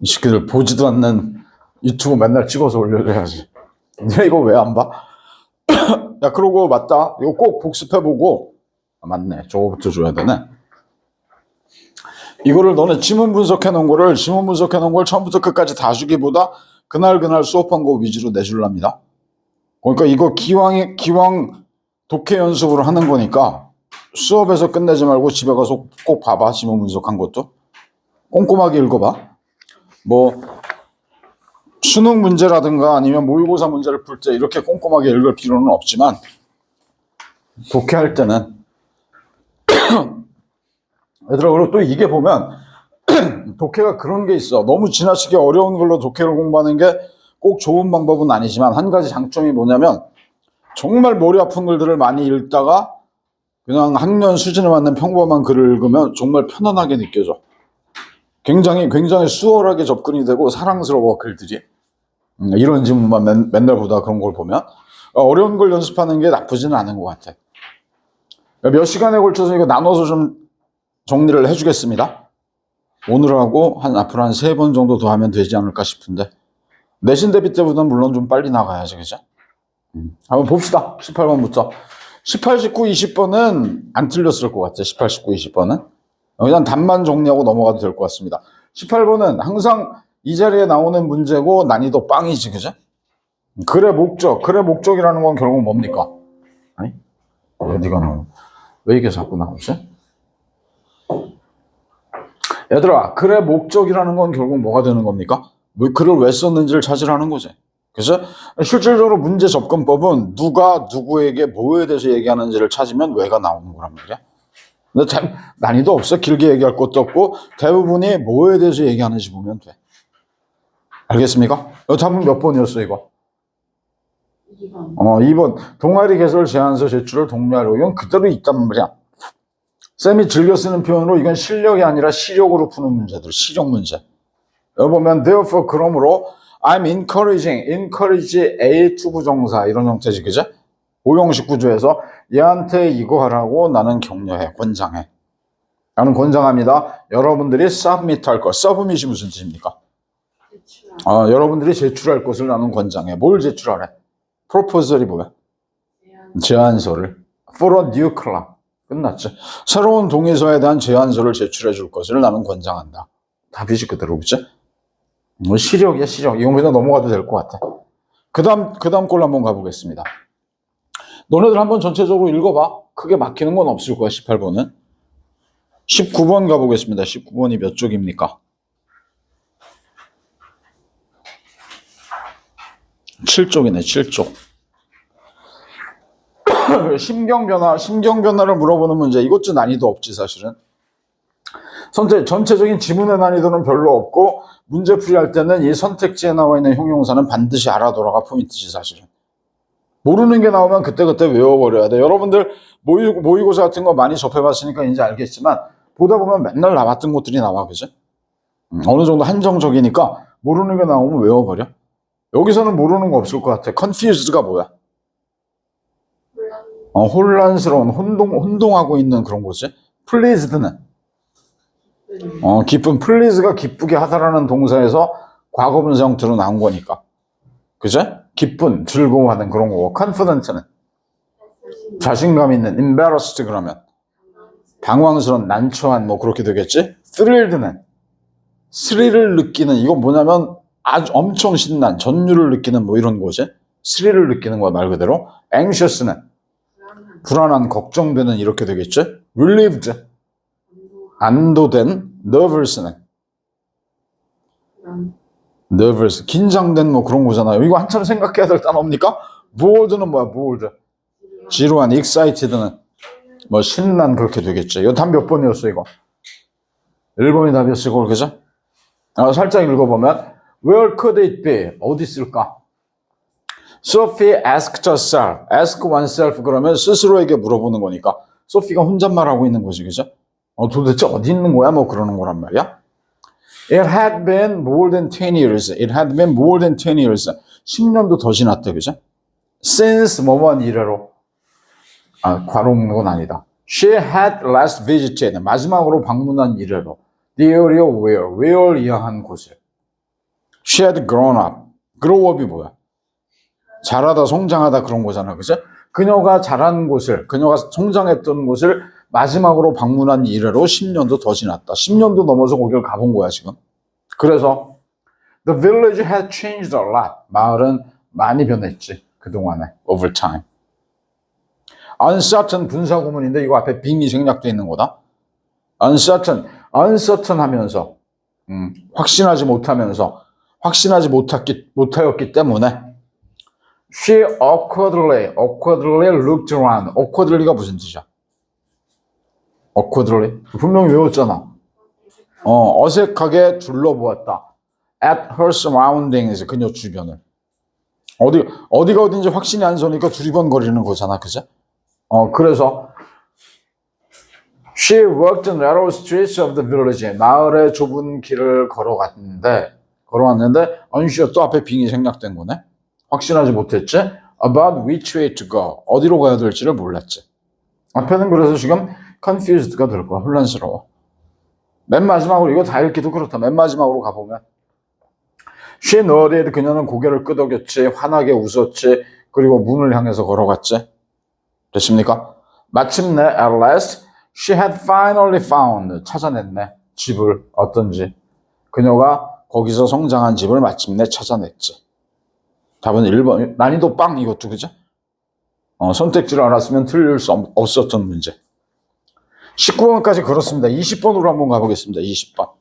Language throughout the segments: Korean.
이 새끼들 보지도 않는 유튜브 맨날 찍어서 올려줘야지. 야, 이거 왜 안 봐? 야, 그러고 맞다. 이거 꼭 복습해보고. 아, 맞네. 저거부터 줘야 되네. 이거를 너네 지문 분석해 놓은 걸 처음부터 끝까지 다 주기보다 그날 수업한 거 위주로 내줄랍니다. 그러니까 이거 기왕 독해 연습으로 하는 거니까 수업에서 끝내지 말고 집에 가서 꼭 봐봐. 지문 분석한 것도. 꼼꼼하게 읽어봐. 뭐 수능 문제라든가 아니면 모의고사 문제를 풀 때 이렇게 꼼꼼하게 읽을 필요는 없지만 독해할 때는 얘들아, 그리고 또 이게 보면 독해가 그런 게 있어. 너무 지나치게 어려운 걸로 독해를 공부하는 게 꼭 좋은 방법은 아니지만 한 가지 장점이 뭐냐면 정말 머리 아픈 글들을 많이 읽다가 그냥 학년 수준에 맞는 평범한 글을 읽으면 정말 편안하게 느껴져. 굉장히 수월하게 접근이 되고 사랑스러워 글들이. 이런 지문만 맨날 보다 그런 걸 보면 어려운 걸 연습하는 게 나쁘지는 않은 것 같아. 몇 시간에 걸쳐서 이거 나눠서 좀 정리를 해주겠습니다. 오늘하고 앞으로 한 3번 정도 더 하면 되지 않을까 싶은데 내신 대비 때보다는 물론 좀 빨리 나가야지, 그죠? 한번 봅시다. 18번부터 18, 19, 20번은 안 틀렸을 것 같아. 18, 19, 20번은 그냥 답만 정리하고 넘어가도 될 것 같습니다. 18번은 항상 이 자리에 나오는 문제고 난이도 빵이지, 그죠? 글의 목적이라는 건 결국 뭡니까? 아니? 어디가 나오는? 왜 이게 자꾸 나오지? 얘들아, 글의 목적이라는 건 결국 뭐가 되는 겁니까? 글을 왜 썼는지를 찾으라는 거지. 그래서 실질적으로 문제 접근법은 누가 누구에게 뭐에 대해서 얘기하는지를 찾으면 왜가 나오는 거란 말이야. 근데 난이도 없어. 길게 얘기할 것도 없고 대부분이 뭐에 대해서 얘기하는지 보면 돼. 알겠습니까? 답은 몇 번이었어, 이거? 2번. 2번. 동아리 개설 제안서 제출을 독려하려고. 이건 그대로 있단 말이야. 쌤이 즐겨 쓰는 표현으로 이건 실력이 아니라 시력으로 푸는 문제들, 시력 문제. 여기 보면 therefore 그러므로 I'm encourage A to 부정사 이런 형태지, 그죠? 5형식 구조에서 얘한테 이거 하라고 나는 격려해, 권장해. 나는 권장합니다. 여러분들이 submit 할 것. submit이 무슨 뜻입니까? 여러분들이 제출할 것을 나는 권장해. 뭘 제출하래? proposal이 뭐야? 제안서를. for a new class. 끝났지. 새로운 동의서에 대한 제안서를 제출해 줄 것을 나는 권장한다. 답이지 그대로, 그치? 뭐 시력이야, 시력. 이건 그냥 넘어가도 될 것 같아. 그 다음 꼴 한번 가보겠습니다. 너네들 한번 전체적으로 읽어봐. 크게 막히는 건 없을 거야, 18번은. 19번 가보겠습니다. 19번이 몇 쪽입니까? 7쪽이네, 7쪽. 심경변화를 물어보는 문제. 이것도 난이도 없지, 사실은. 전체적인 지문의 난이도는 별로 없고 문제풀이 할 때는 이 선택지에 나와 있는 형용사는 반드시 알아둬라가 포인트지, 사실은. 모르는 게 나오면 그때그때 외워버려야 돼. 여러분들 모의고사 같은 거 많이 접해봤으니까 이제 알겠지만 보다 보면 맨날 나왔던 것들이 나와, 그죠? 어느 정도 한정적이니까 모르는 게 나오면 외워버려. 여기서는 모르는 거 없을 것 같아. confused가 뭐야? 혼란스러운, 혼동하고 있는 그런 거지. pleased는 기쁨. please가 기쁘게 하다라는 동사에서 과거분사 형태로 나온 거니까. 그죠? 기쁜, 즐거워하는 그런 거고. confident는 자신감 있는, embarrassed 그러면 방황스러운, 난처한 뭐 그렇게 되겠지? thrilled는 스릴을 느끼는, 이건 뭐냐면 아주 엄청 신난, 전율을 느끼는 뭐 이런 거지. 스릴을 느끼는 거야, 말 그대로. anxious는 불안한, 걱정되는 이렇게 되겠지? relieved 안도된, nervous는 nervous 긴장된 뭐 그런 거잖아요. 이거 한참 생각해야 될 단어입니까? bored는 뭐야? bored 지루한, excited는 뭐 신난 그렇게 되겠죠. 이거 답 몇 번이었어, 이거? 1번이 답이었을 걸, 그죠? 살짝 읽어보면 where could it be? 어디 있을까? Sophie asked herself. ask oneself 그러면 스스로에게 물어보는 거니까 소피가 혼잣말하고 있는 거지, 그죠? 도대체 어디 있는 거야? 뭐 그러는 거란 말이야. It had been more than 10 years. It had been more than 10 years. 10년도 더 지났대, 그죠? Since 뭐만 이래로. 괄호 묶는 건 아니다. She had last visited. 마지막으로 방문한 이래로. The area where. where 이하한 곳을. She had grown up. grow up이 뭐야? 자라다, 성장하다 그런 거잖아. 그죠? 그녀가 자란 곳을, 그녀가 성장했던 곳을 마지막으로 방문한 이래로 10년도 더 지났다. 10년도 넘어서 거기를 가본 거야, 지금. 그래서 The village had changed a lot. 마을은 많이 변했지. 그동안에. Over time. Uncertain 분사구문인데 이거 앞에 being이 생략되어 있는 거다. Uncertain. uncertain 하면서 확신하지 못하면서 확신하지 못하였기 때문에 She awkwardly looked around. awkwardly가 무슨 뜻이야? awkwardly? 분명히 외웠잖아. 어색하게 둘러보았다. At her surroundings. 그녀 주변을. 어디가 어딘지 확신이 안 서니까 두리번거리는 거잖아. 그죠? 그래서 She walked the narrow streets of the village. 마을의 좁은 길을 걸어왔는데 unsure 또 앞에 빙이 생략된 거네. 확신하지 못했지. About which way to go. 어디로 가야 될지를 몰랐지. 앞에는 그래서 지금 confused가 될 거야. 혼란스러워. 맨 마지막으로 이거 다 읽기도 그렇다. 맨 마지막으로 가보면 She nodded. 그녀는 고개를 끄덕였지. 환하게 웃었지. 그리고 문을 향해서 걸어갔지. 됐습니까? 마침내 at last she had finally found. 찾아냈네. 집을 어떤지. 그녀가 거기서 성장한 집을 마침내 찾아냈지. 답은 1번. 난이도 빵 이것도 그죠? 선택지를 알았으면 틀릴 수 없었던 문제. 19번까지 그렇습니다. 20번으로 한번 가보겠습니다. 20번.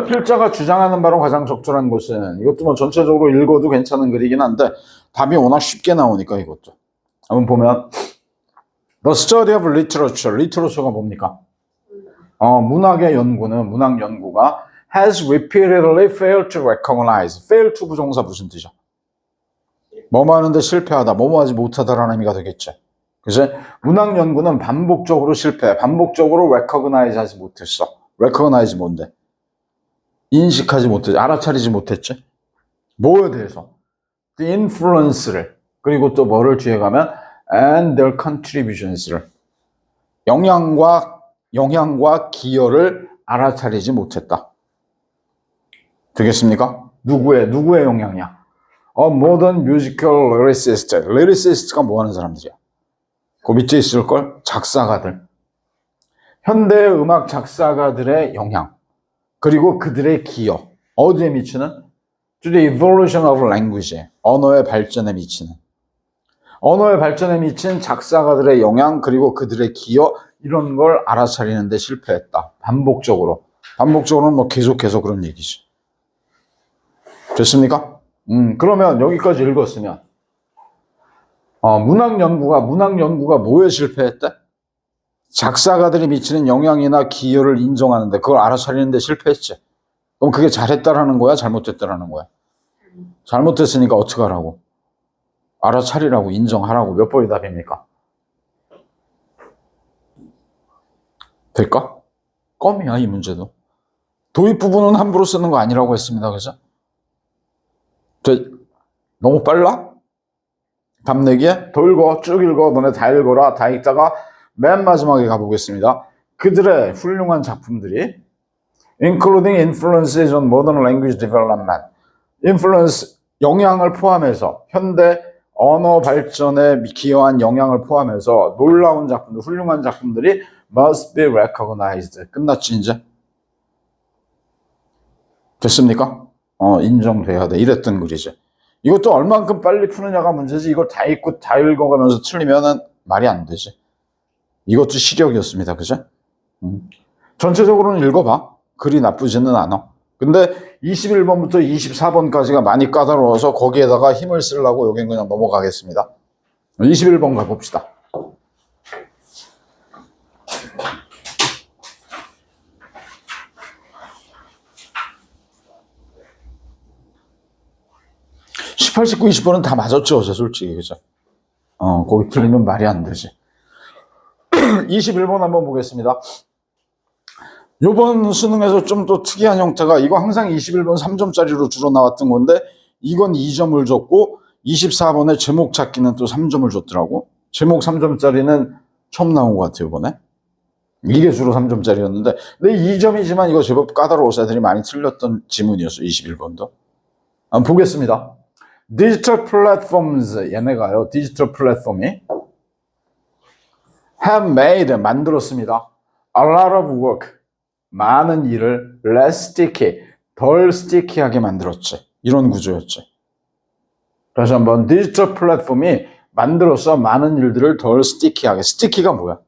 필자가 주장하는 바로 가장 적절한 것은 이것도 뭐 전체적으로 읽어도 괜찮은 글이긴 한데 답이 워낙 쉽게 나오니까 이것도 한번 보면 The study of literature. literature가 뭡니까? 문학의 연구는 문학 연구가 has repeatedly failed to recognize. fail to 부정사 무슨 뜻이야? 뭐뭐 하는데 실패하다, 뭐뭐 하지 못하다라는 의미가 되겠지. 그래서 문학 연구는 반복적으로 실패해. 반복적으로 recognize 하지 못했어. recognize 뭔데? 인식하지 못했지. 알아차리지 못했지. 뭐에 대해서? The influence를. 그리고 또 뭐를 뒤에 가면 and their contributions를. 영향과 기여를 알아차리지 못했다. 되겠습니까? 누구의 영향이야? modern musical lyricist. lyricist가 뭐 하는 사람들이야? 그 밑에 있을걸? 작사가들. 현대 음악 작사가들의 영향. 그리고 그들의 기여. 어디에 미치는? To the evolution of language. 언어의 발전에 미치는. 언어의 발전에 미친 작사가들의 영향 그리고 그들의 기여 이런 걸 알아차리는 데 실패했다. 반복적으로는 뭐 계속해서 그런 얘기지. 됐습니까? 그러면 여기까지 읽었으면 문학 연구가 뭐에 실패했대? 작사가들이 미치는 영향이나 기여를 인정하는데 그걸 알아차리는 데 실패했지. 그럼 그게 잘했다라는 거야? 잘못됐다라는 거야? 잘못됐으니까 어떻게 하라고? 알아차리라고 인정하라고. 몇 번이 답입니까? 될까? 껌이야 이 문제도. 도입 부분은 함부로 쓰는 거 아니라고 했습니다. 그죠? 너무 빨라? 답 내기에? 더 읽어. 쭉 읽어. 너네 다 읽어라. 다 읽다가 맨 마지막에 가보겠습니다. 그들의 훌륭한 작품들이 including influences on modern language development. influence, 영향을 포함해서 현대 언어 발전에 기여한 영향을 포함해서 놀라운 작품들, 훌륭한 작품들이 must be recognized. 끝났지 이제? 됐습니까? 인정돼야 돼. 이랬던 글이지. 이것도 얼만큼 빨리 푸느냐가 문제지. 이거 다 읽고 다 읽어가면서 틀리면은 말이 안 되지. 이것도 시력이었습니다. 그죠? 전체적으로는 읽어봐. 글이 나쁘지는 않아. 근데 21번부터 24번까지가 많이 까다로워서 거기에다가 힘을 쓰려고 여긴 그냥 넘어가겠습니다. 21번 가봅시다. (18, 19, 20번은 다 맞았죠, 어제 솔직히. 그죠? 거기 틀리면 말이 안 되지. 21번 한번 보겠습니다. 요번 수능에서 좀 더 특이한 형태가 이거 항상 21번 3점짜리로 주로 나왔던 건데 이건 2점을 줬고 24번에 제목 찾기는 또 3점을 줬더라고. 제목 3점짜리는 처음 나온 것 같아요, 이번에. 이게 주로 3점짜리였는데, 근데 2점이지만 이거 제법 까다로워서 애들이 많이 틀렸던 지문이었어요, 21번도. 한번 보겠습니다. 디지털 플랫폼즈, 얘네가요, 디지털 플랫폼이 have made, 만들었습니다. a lot of work, 많은 일을 less sticky, 덜 스티키하게 만들었지. 이런 구조였지. 다시 한번, 디지털 플랫폼이 만들어서 많은 일들을 덜 스티키하게. 스티키가 뭐야?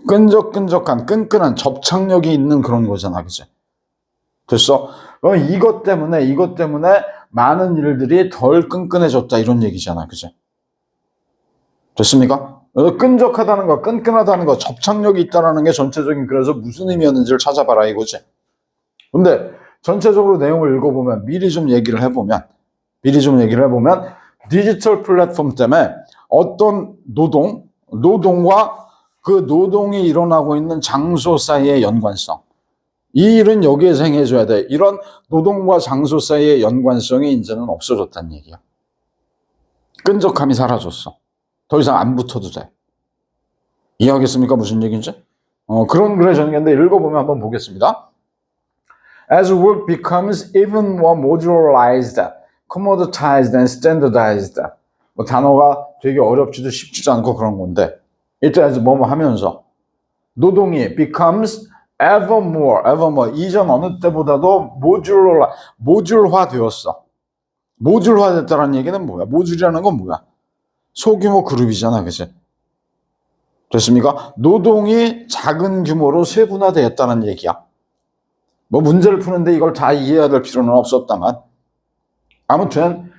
끈적끈적한, 끈끈한 접착력이 있는 그런 거잖아, 그치? 됐어? 그럼 이것 때문에 많은 일들이 덜 끈끈해졌다, 이런 얘기잖아, 그치? 됐습니까? 끈적하다는 거, 끈끈하다는 거, 접착력이 있다는 게 전체적인, 그래서 무슨 의미였는지를 찾아봐라, 이거지. 근데 전체적으로 내용을 읽어보면, 미리 좀 얘기를 해보면, 디지털 플랫폼 때문에 어떤 노동과 그 노동이 일어나고 있는 장소 사이의 연관성. 이 일은 여기에서 행해줘야 돼. 이런 노동과 장소 사이의 연관성이 이제는 없어졌다는 얘기야. 끈적함이 사라졌어. 더 이상 안 붙어도 돼. 이해하겠습니까? 무슨 얘기인지? 그런 글의 전개인데 읽어보면 한번 보겠습니다. As work becomes even more modularized, commoditized and standardized. 뭐 단어가 되게 어렵지도 쉽지도 않고 그런 건데 일단 뭐뭐 하면서 노동이 becomes ever more 이전 어느 때보다도 모듈화되었어. 모듈화됐다는 얘기는 뭐야? 모듈이라는 건 뭐야? 소규모 그룹이잖아, 그치? 됐습니까? 노동이 작은 규모로 세분화되었다는 얘기야. 뭐 문제를 푸는데 이걸 다 이해해야 될 필요는 없었다만 아무튼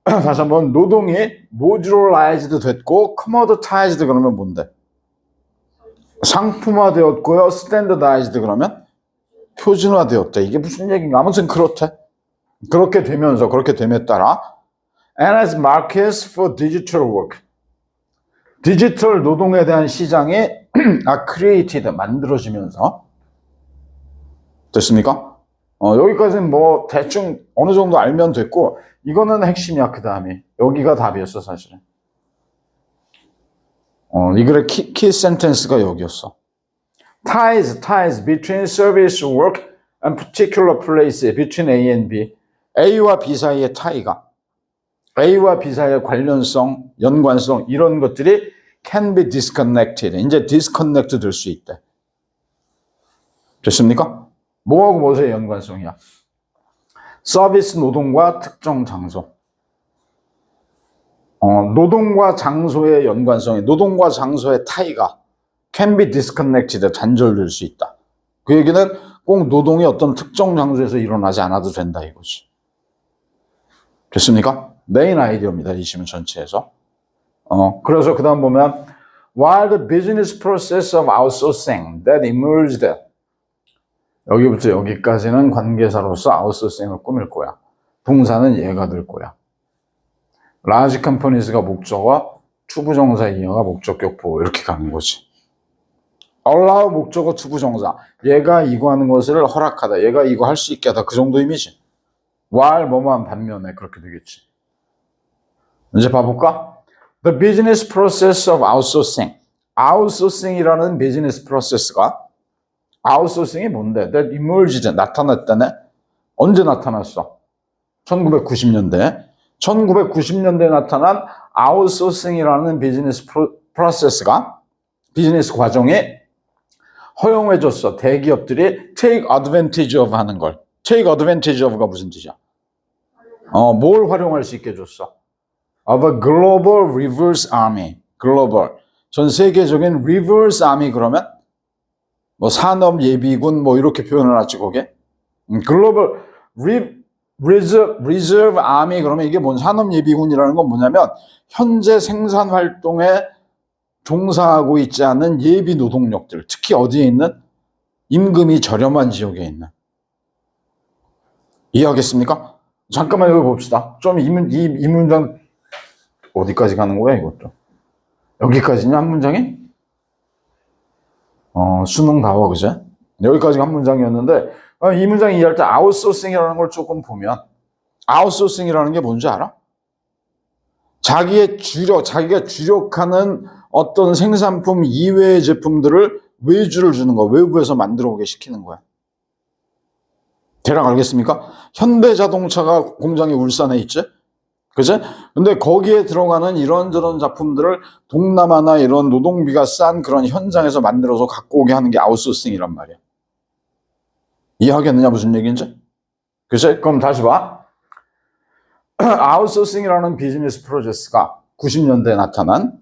다시 한번 노동이 모듈라이즈드 됐고 커머디타이즈드 그러면 뭔데? 상품화되었고요. 스탠더다이즈드 그러면 표준화되었다. 이게 무슨 얘기인가? 아무튼 그렇대. 그렇게 됨에 따라 and as markets for digital work 디지털 노동에 대한 시장이 created 만들어지면서 됐습니까? 여기까지는 뭐 대충 어느 정도 알면 됐고 이거는 핵심이야. 그 다음에 여기가 답이었어 사실은. 이 글의 키 센텐스가 여기였어. Ties between service work and particular place between A and B. A와 B 사이의 타이가 A와 B 사이의 관련성, 연관성 이런 것들이 can be disconnected. 이제 disconnect 될 수 있대. 됐습니까? 뭐하고 무엇의 연관성이야? 서비스 노동과 특정 장소. 노동과 장소의 연관성이, 노동과 장소의 타이가 can be disconnected, 단절될 수 있다. 그 얘기는 꼭 노동이 어떤 특정 장소에서 일어나지 않아도 된다 이거지. 됐습니까? 메인 아이디어입니다. 이 지문 전체에서. 그래서 그 다음 보면 while the business process of outsourcing that emerged 여기부터 여기까지는 관계사로서 아웃소싱을 꾸밀 거야. 동사는 얘가 될 거야. large companies가 목적어, 투부정사 이어가 목적격 보호 이렇게 가는 거지. allow 목적어 투부정사. 얘가 이거 하는 것을 허락하다. 얘가 이거 할 수 있게 하다. 그 정도 의미지. while 뭐뭐한 반면에 그렇게 되겠지. 이제 봐볼까? The business process of outsourcing. outsourcing이라는 비즈니스 프로세스가 아웃소싱이 뭔데? That emerged, 나타났다네? 언제 나타났어? 1990년대. 1990년대에 나타난 아웃소싱이라는 비즈니스 프로세스가, 비즈니스 과정이 허용해줬어. 대기업들이 take advantage of 하는 걸. take advantage of가 무슨 뜻이야? 뭘 활용할 수 있게 해줬어? Of a global reverse army. global. 전 세계적인 reverse army 그러면 뭐 산업 예비군 뭐 이렇게 표현을 하지 거기에 글로벌 리저브 아미 그러면 이게 뭔 산업 예비군이라는 건 뭐냐면 현재 생산 활동에 종사하고 있지 않은 예비 노동력들 특히 어디에 있는 임금이 저렴한 지역에 있는 이해하겠습니까? 잠깐만 여기 봅시다. 좀 이 문장 어디까지 가는 거야 이것도 여기까지냐 한 문장이? 수능 다워, 그제? 여기까지가 한 문장이었는데, 이 문장 이해할 때 아웃소싱이라는 걸 조금 보면, 아웃소싱이라는 게 뭔지 알아? 자기가 주력하는 어떤 생산품 이외의 제품들을 외주를 주는 거야. 외부에서 만들어 오게 시키는 거야. 대략 알겠습니까? 현대자동차가 공장이 울산에 있지? 그치? 근데 거기에 들어가는 이런저런 작품들을 동남아나 이런 노동비가 싼 그런 현장에서 만들어서 갖고 오게 하는 게 아웃소싱이란 말이야. 이해하겠느냐 무슨 얘기인지? 그치? 그럼 다시 봐. 아웃소싱이라는 비즈니스 프로세스가 90년대에 나타난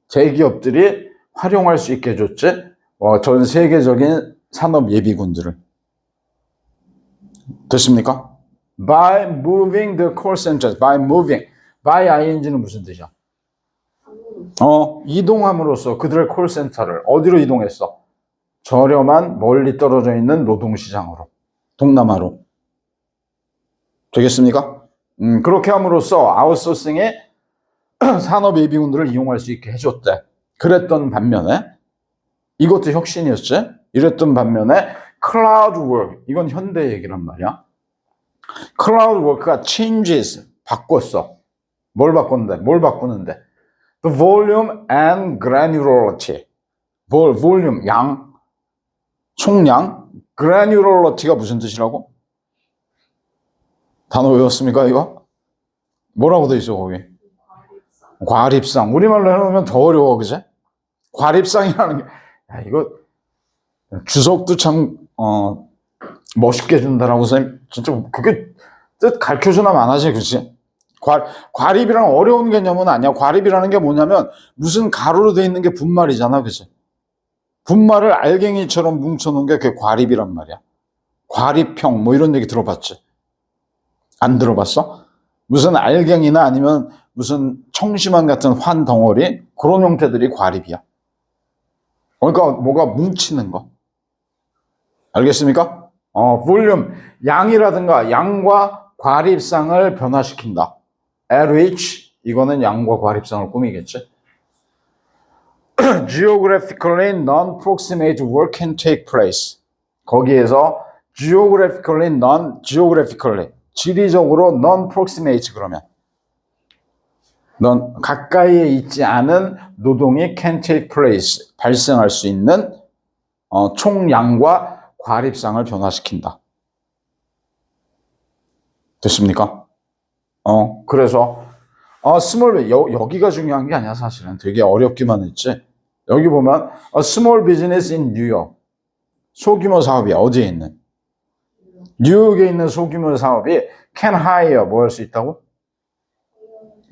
대기업들이 활용할 수 있게 해줬지. 전 세계적인 산업 예비군들을. 됐습니까? By moving the call centers. By moving. By ing는 무슨 뜻이야? 이동함으로써 그들의 콜센터를 어디로 이동했어? 저렴한 멀리 떨어져 있는 노동시장으로. 동남아로. 되겠습니까? 그렇게 함으로써 아웃소싱의 산업 예비군들을 이용할 수 있게 해줬대. 그랬던 반면에 이것도 혁신이었지. 이랬던 반면에 클라우드 워크, 이건 현대 얘기란 말이야. 클라우드 워크가 changes, 바꿨어. 뭘 바꾸는데? The volume and granularity. volume, 양, 총량, granularity가 무슨 뜻이라고? 단어 외웠습니까, 이거? 뭐라고 돼 있어, 거기? 과립상. 우리말로 해놓으면 더 어려워, 그제? 과립상이라는 게, 야, 이거, 주석도 참, 멋있게 준다라고 선생님, 진짜, 그게 뜻 가르쳐주나 안 하지, 그치? 과립이랑 어려운 개념은 아니야. 과립이라는 게 뭐냐면, 무슨 가루로 돼 있는 게 분말이잖아, 그치? 분말을 알갱이처럼 뭉쳐놓은 게 그게 과립이란 말이야. 과립형, 뭐 이런 얘기 들어봤지? 안 들어봤어? 무슨 알갱이나 아니면 무슨 청심환 같은 환 덩어리 그런 형태들이 과립이야. 그러니까 뭐가 뭉치는 거. 알겠습니까? 볼륨, 양이라든가 양과 과립상을 변화시킨다. LH, 이거는 양과 과립상을 꾸미겠지. Geographically non-proximate work can take place. 거기에서 geographically, 지리적으로 non-proximate 그러면 가까이에 있지 않은 노동이 can take place, 발생할 수 있는 총량과 과립상을 변화시킨다. 됐습니까? 그래서 small, 여기가 중요한 게 아니야 사실은. 되게 어렵기만 했지. 여기 보면 a small business in New York. 소규모 사업이야. 어디에 있는? 뉴욕에 있는 소규모 사업이 can hire 뭐 할 수 있다고?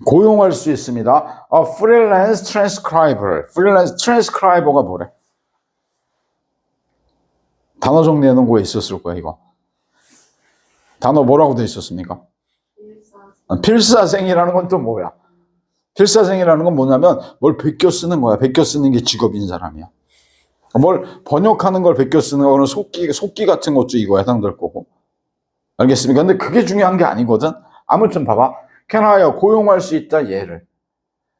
고용할 수 있습니다. A freelance transcriber. freelance transcriber가 뭐래? 단어 정리해 놓은 거에 있었을 거야 이거. 단어 뭐라고 돼 있었습니까? 필사생이라는 건 또 뭐야? 필사생이라는 건 뭐냐면 뭘 베껴 쓰는 거야. 베껴 쓰는 게 직업인 사람이야. 뭘 번역하는 걸 베껴 쓰는 거는 속기 같은 것도 이거 해당될 거고. 알겠습니까? 근데 그게 중요한 게 아니거든. 아무튼 봐봐. can hire, 고용할 수 있다 얘를.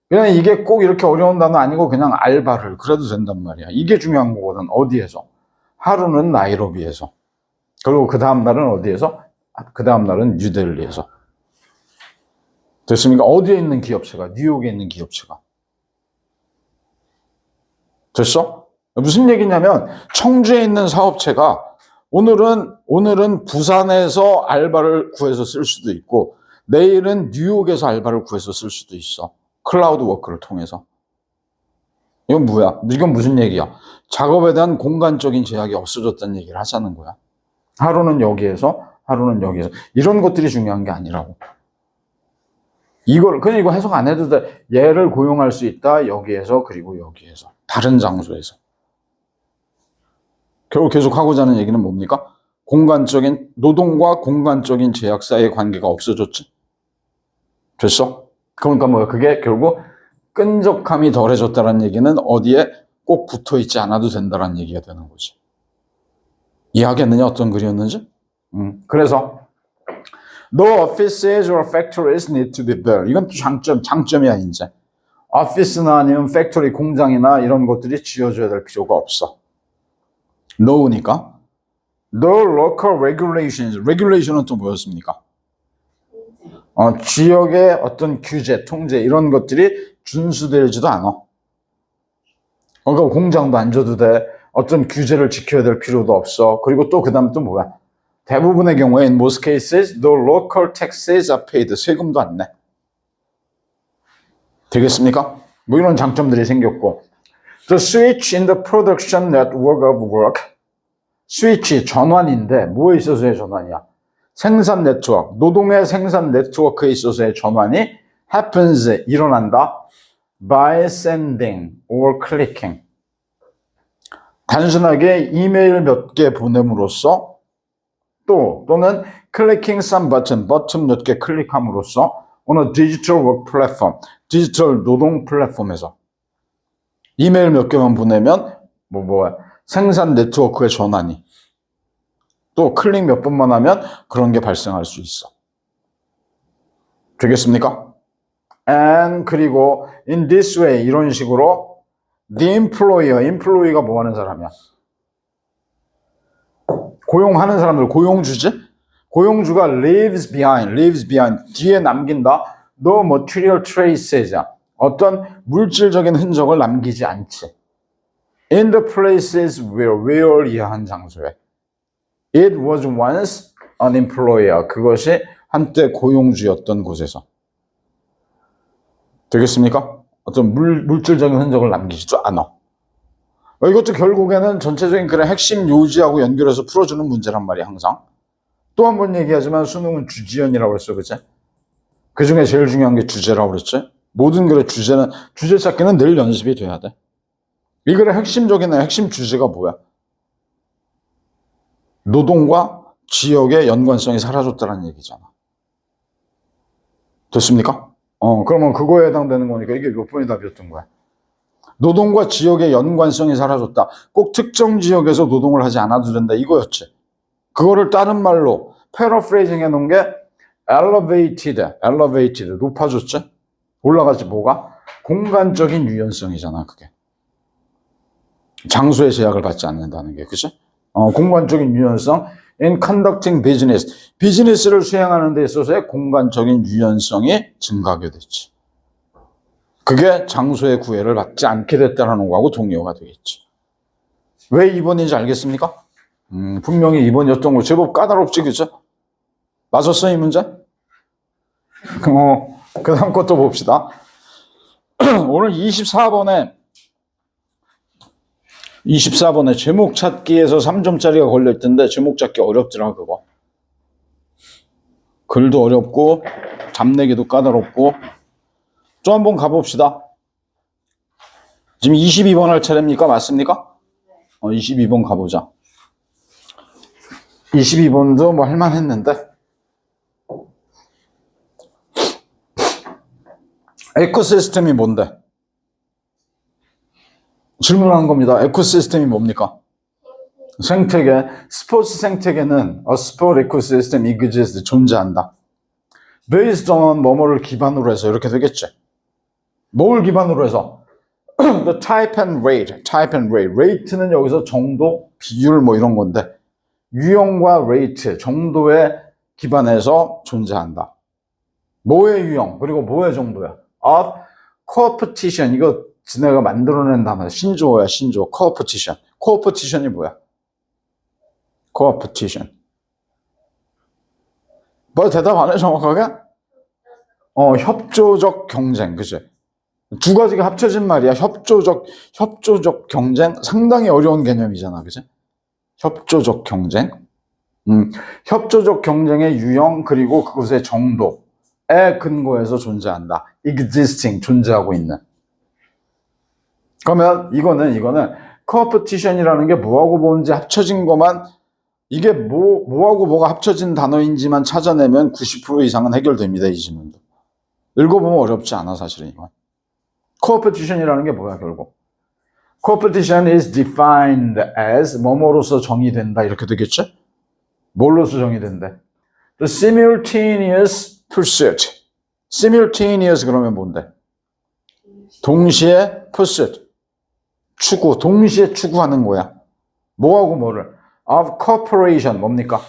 그냥 이게 꼭 이렇게 어려운 단어 아니고 그냥 알바를 그래도 된단 말이야. 이게 중요한 거거든. 어디에서? 하루는 나이로비에서. 그리고 그 다음 날은 어디에서? 그 다음 날은 뉴델리에서. 됐습니까? 어디에 있는 기업체가? 뉴욕에 있는 기업체가. 됐어? 무슨 얘기냐면 청주에 있는 사업체가 오늘은 부산에서 알바를 구해서 쓸 수도 있고 내일은 뉴욕에서 알바를 구해서 쓸 수도 있어. 클라우드 워크를 통해서. 이건 뭐야? 이건 무슨 얘기야? 작업에 대한 공간적인 제약이 없어졌다는 얘기를 하자는 거야. 하루는 여기에서, 하루는 여기에서. 이런 것들이 중요한 게 아니라고. 그냥 이거 해석 안 해도 돼. 얘를 고용할 수 있다. 여기에서, 그리고 여기에서. 다른 장소에서. 결국 계속 하고자 하는 얘기는 뭡니까? 노동과 공간적인 제약 사이의 관계가 없어졌지. 됐어? 그러니까 뭐야? 그게 결국 끈적함이 덜해졌다는 얘기는 어디에 꼭 붙어 있지 않아도 된다는 얘기가 되는 거지. 이해하겠느냐? 어떤 글이었는지? 그래서 No offices or factories need to be built. 이건 또 장점이야 이제. 오피스나 아니면 팩토리, 공장이나 이런 것들이 지어줘야 될 필요가 없어. No니까. No local regulations. regulation은 또 뭐였습니까? 지역의 어떤 규제, 통제 이런 것들이 준수되지도 않아. 그러니까 공장도 안 줘도 돼. 어떤 규제를 지켜야 될 필요도 없어. 그리고 또 그다음 또 뭐야? 대부분의 경우에 in most cases the local taxes are paid. 세금도 안 내. 되겠습니까? 뭐 이런 장점들이 생겼고 the switch in the production network of work 스위치 전환인데 뭐에 있어서의 전환이야? 생산 네트워크, 노동의 생산 네트워크에 있어서의 전환이 happens, 일어난다 by sending or clicking 단순하게 이메일 몇 개 보냄으로써 또는 clicking some button, 버튼 몇 개 클릭함으로써 어느 디지털 워크 플랫폼, 디지털 노동 플랫폼에서 이메일 몇 개만 보내면 생산 네트워크의 전환이 또 클릭 몇 번만 하면 그런 게 발생할 수 있어. 되겠습니까? And 그리고 in this way 이런 식으로 the employer가 뭐 하는 사람이야? 고용하는 사람들, 고용주지? 고용주가 leaves behind 뒤에 남긴다. No material traces 어떤 물질적인 흔적을 남기지 않지. In the places where 이하한 장소에 it was once an employer 그것이 한때 고용주였던 곳에서 되겠습니까? 어떤 물질적인 흔적을 남기지도 않아. 이것도 결국에는 전체적인 그런 핵심 요지하고 연결해서 풀어주는 문제란 말이야 항상. 또 한 번 얘기하지만 수능은 주지연이라고 그랬어, 그치? 그 중에 제일 중요한 게 주제라고 그랬지? 모든 글의 주제는, 주제 찾기는 늘 연습이 돼야 돼. 이 글의 핵심 주제가 뭐야? 노동과 지역의 연관성이 사라졌다는 얘기잖아. 됐습니까? 그러면 그거에 해당되는 거니까 이게 몇 번의 답이었던 거야? 노동과 지역의 연관성이 사라졌다. 꼭 특정 지역에서 노동을 하지 않아도 된다. 이거였지. 그거를 다른 말로 패러프레이징 해놓은 게 elevated, 높아졌지? 올라가지 뭐가? 공간적인 유연성이잖아, 그게. 장소의 제약을 받지 않는다는 게, 그치? 공간적인 유연성, in conducting business. 비즈니스를 수행하는 데 있어서의 공간적인 유연성이 증가하게 됐지. 그게 장소의 구애를 받지 않게 됐다는 거하고 동의어가 되겠지. 왜 2번인지 알겠습니까? 분명히 2번이었던 거 제법 까다롭지, 그죠? 맞았어, 이 문제? 그 다음 것도 봅시다. 오늘 24번에 제목 찾기에서 3점짜리가 걸려있던데 제목 찾기 어렵더라, 그거. 글도 어렵고 잡내기도 까다롭고 또 한번 가봅시다. 지금 22번 할 차례입니까? 맞습니까? 22번 가보자. 22번도 뭐 할만했는데 에코시스템이 뭔데? 질문하는 겁니다. 에코시스템이 뭡니까? 생태계, 스포츠 생태계는 a sport ecosystem exists, 존재한다. based on 뭐뭐를 기반으로 해서 이렇게 되겠지. 뭘 기반으로 해서? the type and rate. rate는 여기서 정도, 비율 뭐 이런 건데 유형과 rate, 정도에 기반해서 존재한다. 뭐의 유형, 그리고 뭐의 정도야? of competition, 이거 지네가 만들어낸 단어, 신조어야, 신조어. competition. competition이 뭐야? competition. 뭐 대답 안 해, 정확하게? 협조적 경쟁, 그치? 두 가지가 합쳐진 말이야. 협조적 경쟁. 상당히 어려운 개념이잖아, 그치? 협조적 경쟁. 협조적 경쟁의 유형, 그리고 그것의 정도에 근거해서 존재한다. existing, 존재하고 있는. 그러면 이거는 competition이라는 게 뭐하고 뭔지 합쳐진 것만, 이게 뭐하고 뭐가 합쳐진 단어인지만 찾아내면 90% 이상은 해결됩니다, 이 질문도. 읽어보면 어렵지 않아, 사실은 이건. competition이라는 게 뭐야, 결국? competition is defined as 뭐뭐로서 정의된다, 이렇게 되겠죠? 뭘로서 정의된대? The simultaneous pursuit. simultaneous 그러면 뭔데? 동시에 pursuit. 추구, 동시에 추구하는 거야. 뭐하고 뭐를? of cooperation, 뭡니까?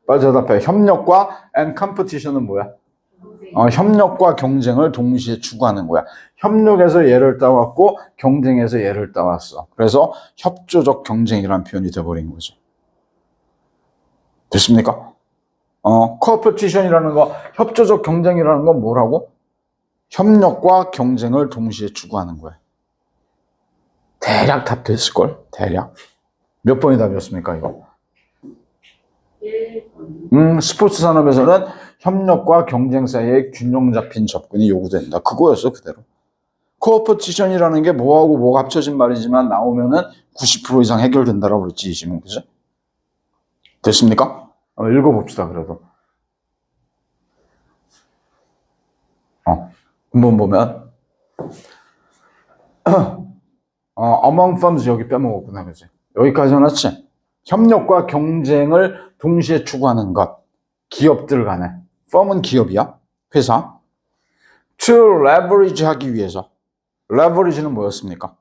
빨리 대답해. 협력과 and competition은 뭐야? 협력과 경쟁을 동시에 추구하는 거야. 협력에서 얘를 따왔고 경쟁에서 얘를 따왔어. 그래서 협조적 경쟁이라는 표현이 돼버린 거죠. 됐습니까? 코어퍼티션이라는 거, 협조적 경쟁이라는 건 뭐라고? 협력과 경쟁을 동시에 추구하는 거야. 대략 답 됐을걸? 대략. 몇 번이 답이었습니까, 이거? 1번. 스포츠 산업에서는 협력과 경쟁 사이에 균형 잡힌 접근이 요구된다. 그거였어, 그대로. 코어퍼티션이라는 게 뭐하고 뭐가 합쳐진 말이지만 나오면은 90% 이상 해결된다라고 그랬지, 이 지문, 그죠? 됐습니까? 읽어봅시다, 그래도. 한번 보면, among firms 여기 빼먹었구나, 그지? 여기까지 해놨지? 협력과 경쟁을 동시에 추구하는 것. 기업들 간에. firm은 기업이야? 회사. to leverage 하기 위해서. leverage는 뭐였습니까?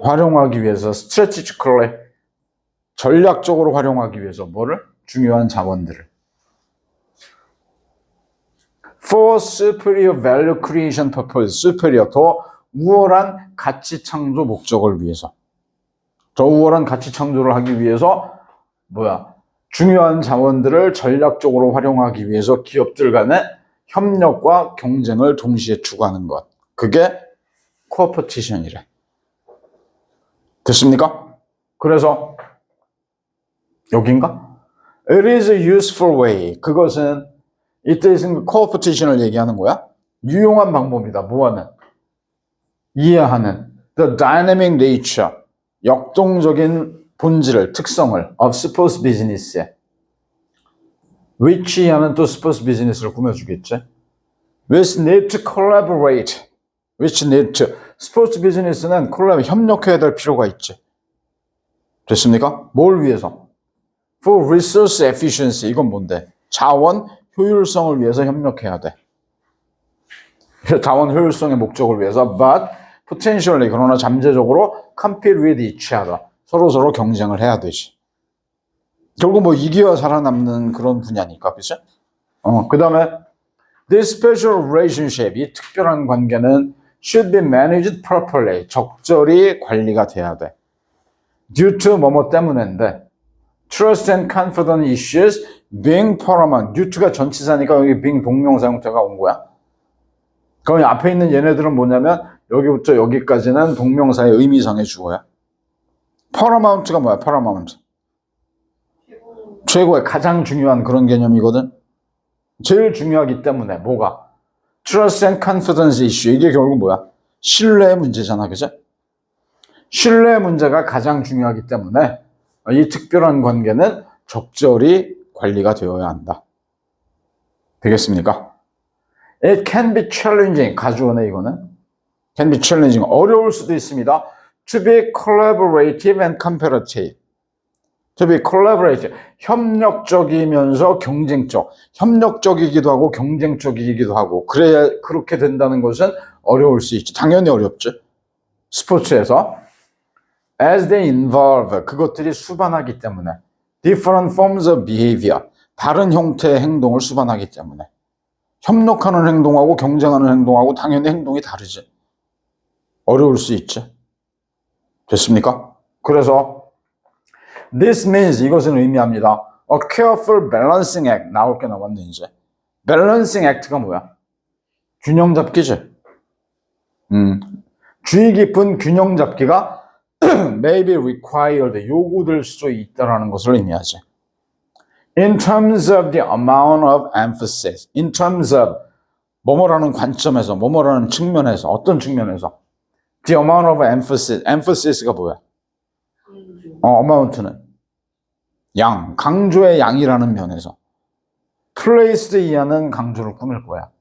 활용하기 위해서. strategically. 전략적으로 활용하기 위해서. 뭐를? 중요한 자원들을. for superior value creation purpose. superior. 더 우월한 가치 창조 목적을 위해서. 더 우월한 가치 창조를 하기 위해서 중요한 자원들을 전략적으로 활용하기 위해서 기업들 간의 협력과 경쟁을 동시에 추구하는 것. 그게 코어퍼티션이래. 됐습니까? 그래서 여긴가? It is a useful way. 그것은 이때 쓴 코어퍼티션을 얘기하는 거야. 유용한 방법이다. 뭐하는? 이해하는 the dynamic nature. 역동적인 본질을, 특성을 of sports business에 which 하는 또 스포츠 비즈니스를 꾸며주겠지. which need to collaborate. which need to. 스포츠 비즈니스는 협력해야 될 필요가 있지. 됐습니까? 뭘 위해서? for resource efficiency. 이건 뭔데? 자원 효율성을 위해서 협력해야 돼. 자원 효율성의 목적을 위해서 but potentially 그러나 잠재적으로 compete with each other. 서로 경쟁을 해야 되지. 결국 뭐 이겨야 살아남는 그런 분야니까, 그치? 그 다음에 this special relationship, 이 특별한 관계는 should be managed properly. 적절히 관리가 돼야 돼. due to 뭐뭐 때문인데 trust and confidence issues being paramount. due to가 전치사니까 여기 being 동명사 형태가 온 거야. 그럼 앞에 있는 얘네들은 뭐냐면 여기부터 여기까지는 동명사의 의미상의 주어야. paramount가 뭐야? paramount. 최고의 가장 중요한 그런 개념이거든. 제일 중요하기 때문에 뭐가? trust and confidence issue. 이게 결국 뭐야? 신뢰의 문제잖아, 그죠? 신뢰의 문제가 가장 중요하기 때문에 이 특별한 관계는 적절히 관리가 되어야 한다. 되겠습니까? It can be challenging. 가주어네, 이거는. can be challenging. 어려울 수도 있습니다. to be collaborative and competitive. to be collaborative. 협력적이면서 경쟁적. 협력적이기도 하고 경쟁적이기도 하고. 그렇게 된다는 것은 어려울 수 있지. 당연히 어렵지. 스포츠에서. as they involve. 그것들이 수반하기 때문에. different forms of behavior. 다른 형태의 행동을 수반하기 때문에. 협력하는 행동하고 경쟁하는 행동하고 당연히 행동이 다르지. 어려울 수 있지. 됐습니까? 그래서 this means 이것은 의미합니다. A careful balancing act. 나올 게 나왔네 이제. balancing act가 뭐야? 균형 잡기지. 주의 깊은 균형 잡기가 may be required. 요구될 수도 있다라는 것을 의미하지. In terms of the amount of emphasis. In terms of 뭐뭐라는 관점에서, 뭐뭐라는 측면에서, 어떤 측면에서? The amount of emphasis. emphasis가 뭐야? amount는 양, 강조의 양이라는 면에서 placed 이하는 강조를 꾸밀 거야.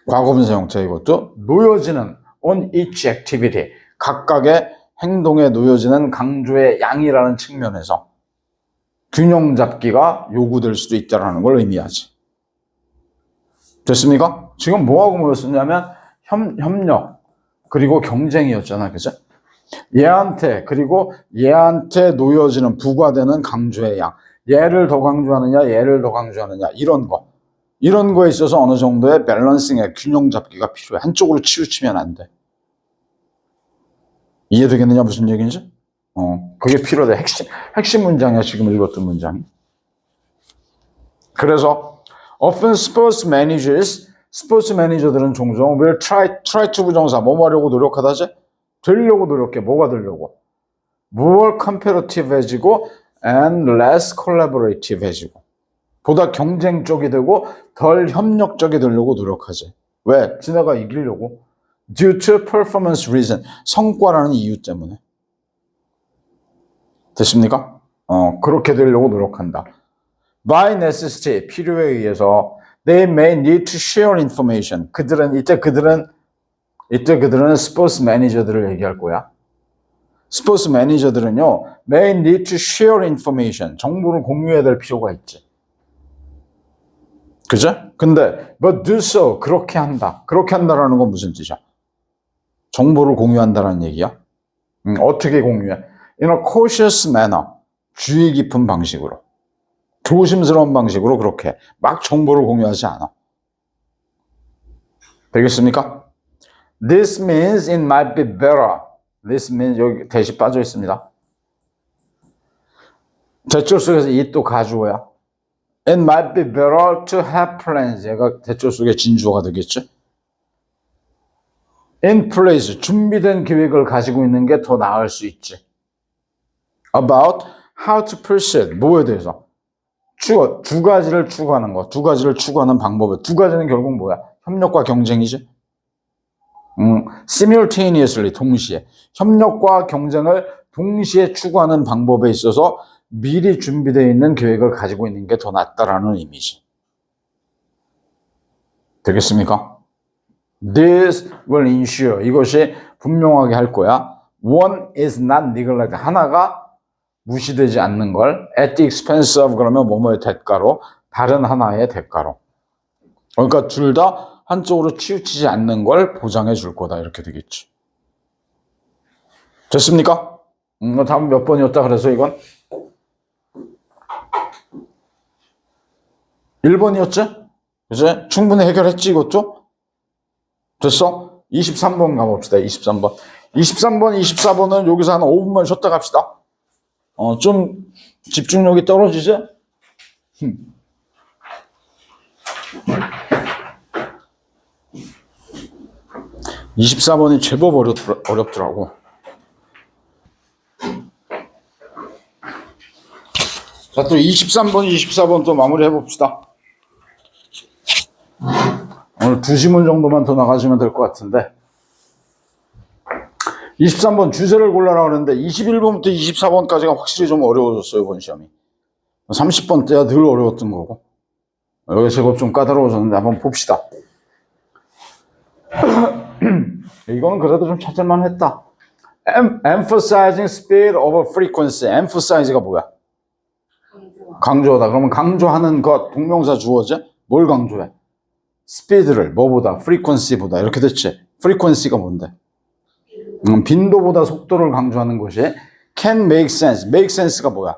과거분사 형태 이것도 놓여지는 on each activity. 각각의 행동에 놓여지는 강조의 양이라는 측면에서 균형 잡기가 요구될 수도 있다는 걸 의미하지. 됐습니까? 지금 뭐하고 모였었냐면 협력 그리고 경쟁이었잖아, 그죠? 얘한테 그리고 얘한테 놓여지는 부과되는 강조의 양. 얘를 더 강조하느냐 얘를 더 강조하느냐 이런 거. 이런 거에 있어서 어느 정도의 밸런싱의 균형 잡기가 필요해. 한쪽으로 치우치면 안 돼. 이해되겠느냐 무슨 얘기인지? 그게 필요해. 핵심 문장이야 지금 읽었던 문장이. 그래서 often sports managers, 스포츠 매니저들은 종종 will try to 부정사 뭐 하려고 노력하다지? 되려고 노력해. 뭐가 되려고? more competitive해지고 and less collaborative해지고 보다 경쟁적이 되고 덜 협력적이 되려고 노력하지. 왜? 지네가 이기려고. due to performance reason 성과라는 이유 때문에. 됐습니까? 그렇게 되려고 노력한다. by necessity 필요에 의해서 they may need to share information. 이때 그들은 스포츠 매니저들을 얘기할 거야. 스포츠 매니저들은요, may need to share information. 정보를 공유해야 될 필요가 있지. 그죠? 근데 but do so 그렇게 한다. 그렇게 한다라는 건 무슨 뜻이야? 정보를 공유한다는 얘기야. 어떻게 공유해? In a cautious manner. 주의 깊은 방식으로. 조심스러운 방식으로 그렇게 막 정보를 공유하지 않아. 되겠습니까? This means it might be better. This means 여기 대시 빠져 있습니다. 대절 속에서 이 또 가주어야. It might be better to have plans. 얘가 대절 속의 진주어가 되겠죠. In place, 준비된 계획을 가지고 있는 게 더 나을 수 있지. About how to proceed. 뭐에 대해서? 두 가지를 추구하는 거. 두 가지를 추구하는 방법에. 두 가지는 결국 뭐야? 협력과 경쟁이지. simultaneously, 동시에. 협력과 경쟁을 동시에 추구하는 방법에 있어서 미리 준비되어 있는 계획을 가지고 있는 게 더 낫다라는 의미지. 되겠습니까? This will ensure. 이것이 분명하게 할 거야. One is not neglected. 하나가 무시되지 않는 걸 at the expense of 그러면 뭐뭐의 대가로 다른 하나의 대가로. 그러니까 둘 다 한쪽으로 치우치지 않는 걸 보장해 줄 거다. 이렇게 되겠지. 됐습니까? 다음 몇 번이었다 그래서 이건? 1번이었지? 그치? 충분히 해결했지 이것도? 됐어? 23번 가봅시다. 23번. 23번, 24번은 여기서 한 5분만 쉬었다 갑시다. 좀 집중력이 떨어지지? 24번이 제법 어렵더라고. 자, 또 23번, 24번 또 마무리 해봅시다. 오늘 2시문 정도만 더 나가시면 될 것 같은데. 23번 주제를 골라라 그러는데 21번부터 24번까지가 확실히 좀 어려워졌어요, 이번 시험이. 30번 때야 늘 어려웠던 거고. 여기 제법 좀 까다로워졌는데 한번 봅시다. 이거는 그래도 좀 찾을만 했다. Emphasizing speed over frequency. Emphasize가 뭐야? 강조하다. 그러면 강조하는 것, 동명사 주어지? 뭘 강조해? speed를 뭐보다? frequency보다. 이렇게 됐지? frequency가 뭔데? 빈도보다 속도를 강조하는 것이 can make sense. make sense가 뭐야?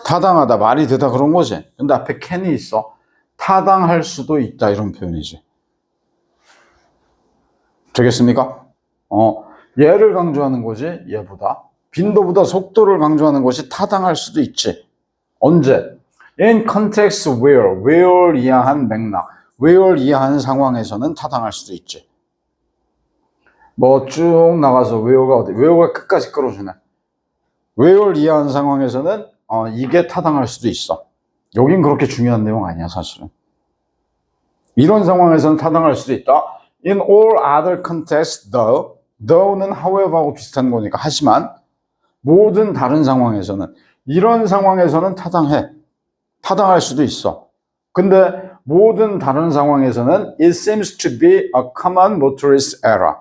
타당하다, 말이 되다 그런 거지. 근데 앞에 can이 있어. 타당할 수도 있다 이런 표현이지. 되겠습니까? 얘를 강조하는 거지, 얘보다. 빈도보다 속도를 강조하는 것이 타당할 수도 있지. 언제? In context where를 이해한 맥락, where를 이해한 상황에서는 타당할 수도 있지. 뭐 쭉 나가서 where가 어디? where가 끝까지 끌어주네. where를 이해한 상황에서는 이게 타당할 수도 있어. 여긴 그렇게 중요한 내용 아니야, 사실은. 이런 상황에서는 타당할 수도 있다. In all other contexts, though는 however하고 비슷한 거니까 하지만 모든 다른 상황에서는 이런 상황에서는 타당할 수도 있어. 근데 모든 다른 상황에서는 it seems to be a common motorist error.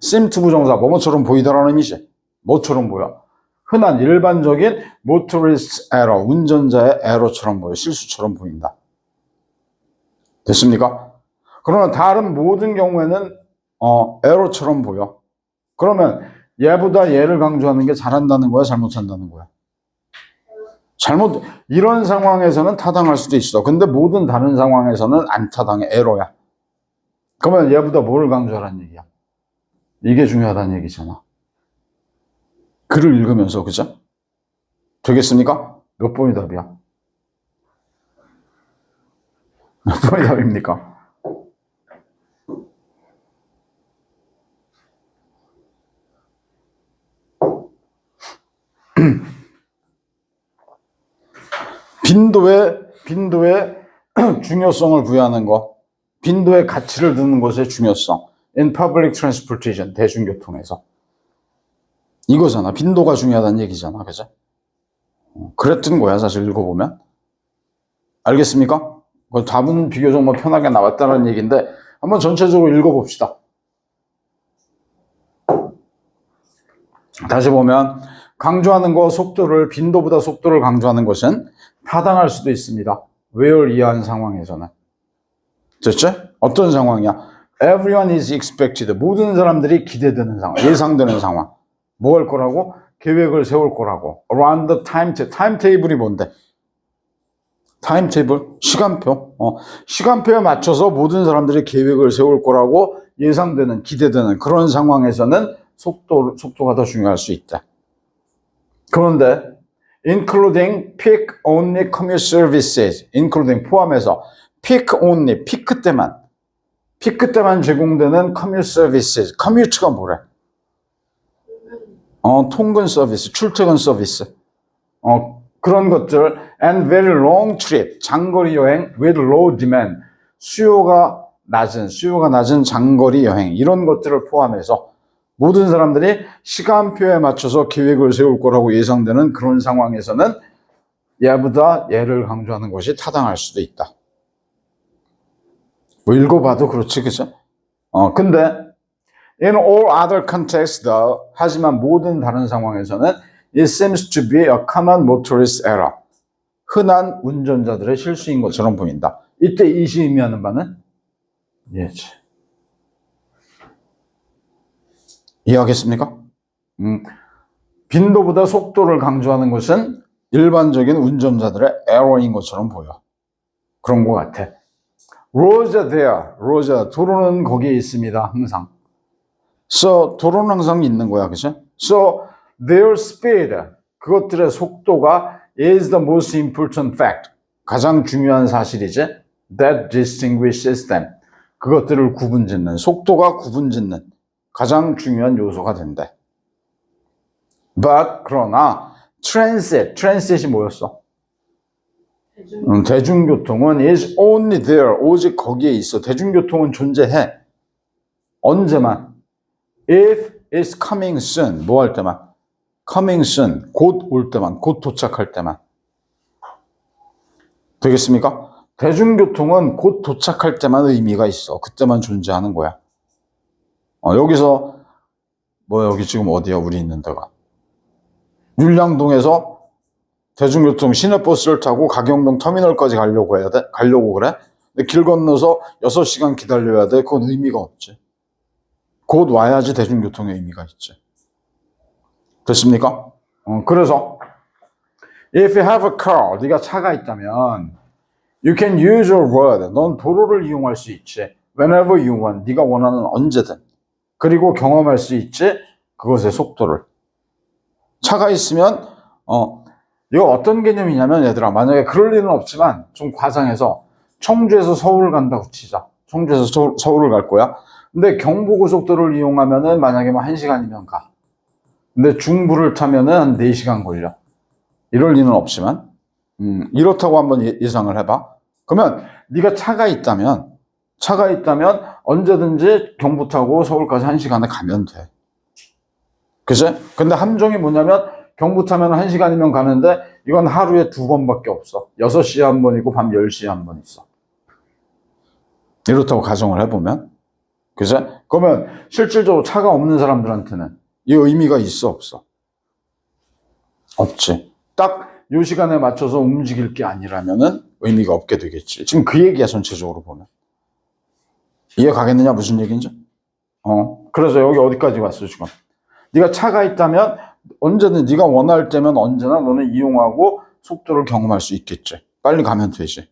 seem to 부정사 뭐뭐처럼 보이다라는 의미지. 뭐처럼 보여? 흔한 일반적인 motorist error, 운전자의 에러처럼 보여. 실수처럼 보인다. 됐습니까? 그러나 다른 모든 경우에는 에러처럼 보여. 그러면 얘보다 얘를 강조하는 게 잘한다는 거야, 잘못한다는 거야? 이런 상황에서는 타당할 수도 있어. 근데 모든 다른 상황에서는 안 타당해. 에러야. 그러면 얘보다 뭘 강조하라는 얘기야? 이게 중요하다는 얘기잖아. 글을 읽으면서, 그죠? 되겠습니까? 몇 번이 답이야? 몇 번이 답입니까? 빈도에 중요성을 부여하는 것, 빈도에 가치를 두는 것의 중요성. In public transportation, 대중교통에서. 이거잖아. 빈도가 중요하다는 얘기잖아. 그죠? 그랬던 거야, 사실 읽어보면. 알겠습니까? 그 답은 비교적 뭐 편하게 나왔다는 얘기인데, 한번 전체적으로 읽어봅시다. 다시 보면, 강조하는 거, 빈도보다 속도를 강조하는 것은 타당할 수도 있습니다. where 이하한 상황에서는. 됐죠? 어떤 상황이야? Everyone is expected. 모든 사람들이 기대되는 상황, 예상되는 상황. 뭐 할 거라고? 계획을 세울 거라고. Around the timetabl이 뭔데? 타임테이블, 시간표. 시간표에 맞춰서 모든 사람들이 계획을 세울 거라고 예상되는, 기대되는 그런 상황에서는 속도가 더 중요할 수 있다. 그런데 including peak only commute services, including 포함해서 peak only, 피크 때만 제공되는 commute services, commute가 뭐래? 통근 서비스, 출퇴근 서비스. 그런 것들 and very long trip, 장거리 여행 with low demand, 수요가 낮은 장거리 여행 이런 것들을 포함해서 모든 사람들이 시간표에 맞춰서 계획을 세울 거라고 예상되는 그런 상황에서는 얘보다 얘를 강조하는 것이 타당할 수도 있다. 뭐 읽어봐도 그렇지, 그죠? 근데 in all other contexts, though, 하지만 모든 다른 상황에서는 it seems to be a common motorist error. 흔한 운전자들의 실수인 것처럼 보인다. 이때 이시 의미하는 바는 예지. 이해하겠습니까? 빈도보다 속도를 강조하는 것은 일반적인 운전자들의 에러인 것처럼 보여. 그런 것 같아. Roads there. 도로는 거기에 있습니다. 항상. So, 도로는 항상 있는 거야. 그죠? So, their speed, 그것들의 속도가 is the most important fact. 가장 중요한 사실이지. That distinguishes them. 그것들을 구분짓는, 속도가 구분짓는 가장 중요한 요소가 된대. But, 그러나, transit이 뭐였어? 대중교통은 is only there. 오직 거기에 있어. 대중교통은 존재해. 언제만? If it's coming soon. 뭐 할 때만? coming soon. 곧 올 때만. 곧 도착할 때만. 되겠습니까? 대중교통은 곧 도착할 때만 의미가 있어. 그때만 존재하는 거야. 여기서 여기 지금 어디야? 우리 있는 데가. 율량동에서 대중교통 시내버스를 타고 가경동 터미널까지 가려고 그래? 근데 길 건너서 6시간 기다려야 돼. 그건 의미가 없지. 곧 와야지 대중교통의 의미가 있지. 됐습니까? 그래서 if you have a car, 네가 차가 있다면 you can use your road. 넌 도로를 이용할 수 있지. Whenever you want. 네가 원하는 언제든. 그리고 경험할 수 있지. 그것의 속도를. 차가 있으면 이거 어떤 개념이냐면 얘들아, 만약에 그럴 일은 없지만 좀 과장해서 청주에서 서울을 간다고 치자. 청주에서 서울을 갈 거야. 근데 경부고속도로를 이용하면은 만약에 1시간이면 가. 근데 중부를 타면은 한 4시간 걸려. 이럴 리는 없지만 이렇다고 한번 예상을 해봐. 그러면 네가 차가 있다면 언제든지 경부 타고 서울까지 1시간에 가면 돼. 그치? 근데 함정이 뭐냐면 경부 타면 1시간이면 가는데 이건 하루에 2번밖에 없어. 6시에 한 번 있고 밤 10시에 한 번 있어. 이렇다고 가정을 해보면. 그치? 그러면 실질적으로 차가 없는 사람들한테는 이 의미가 있어, 없어? 없지. 딱 이 시간에 맞춰서 움직일 게 아니라면은 의미가 없게 되겠지. 지금 그 얘기야, 전체적으로 보면. 이해 가겠느냐, 무슨 얘기인지? 그래서 여기 어디까지 왔어, 지금? 네가 차가 있다면 언제든 네가 원할 때면 언제나 너는 이용하고 속도를 경험할 수 있겠지. 빨리 가면 되지.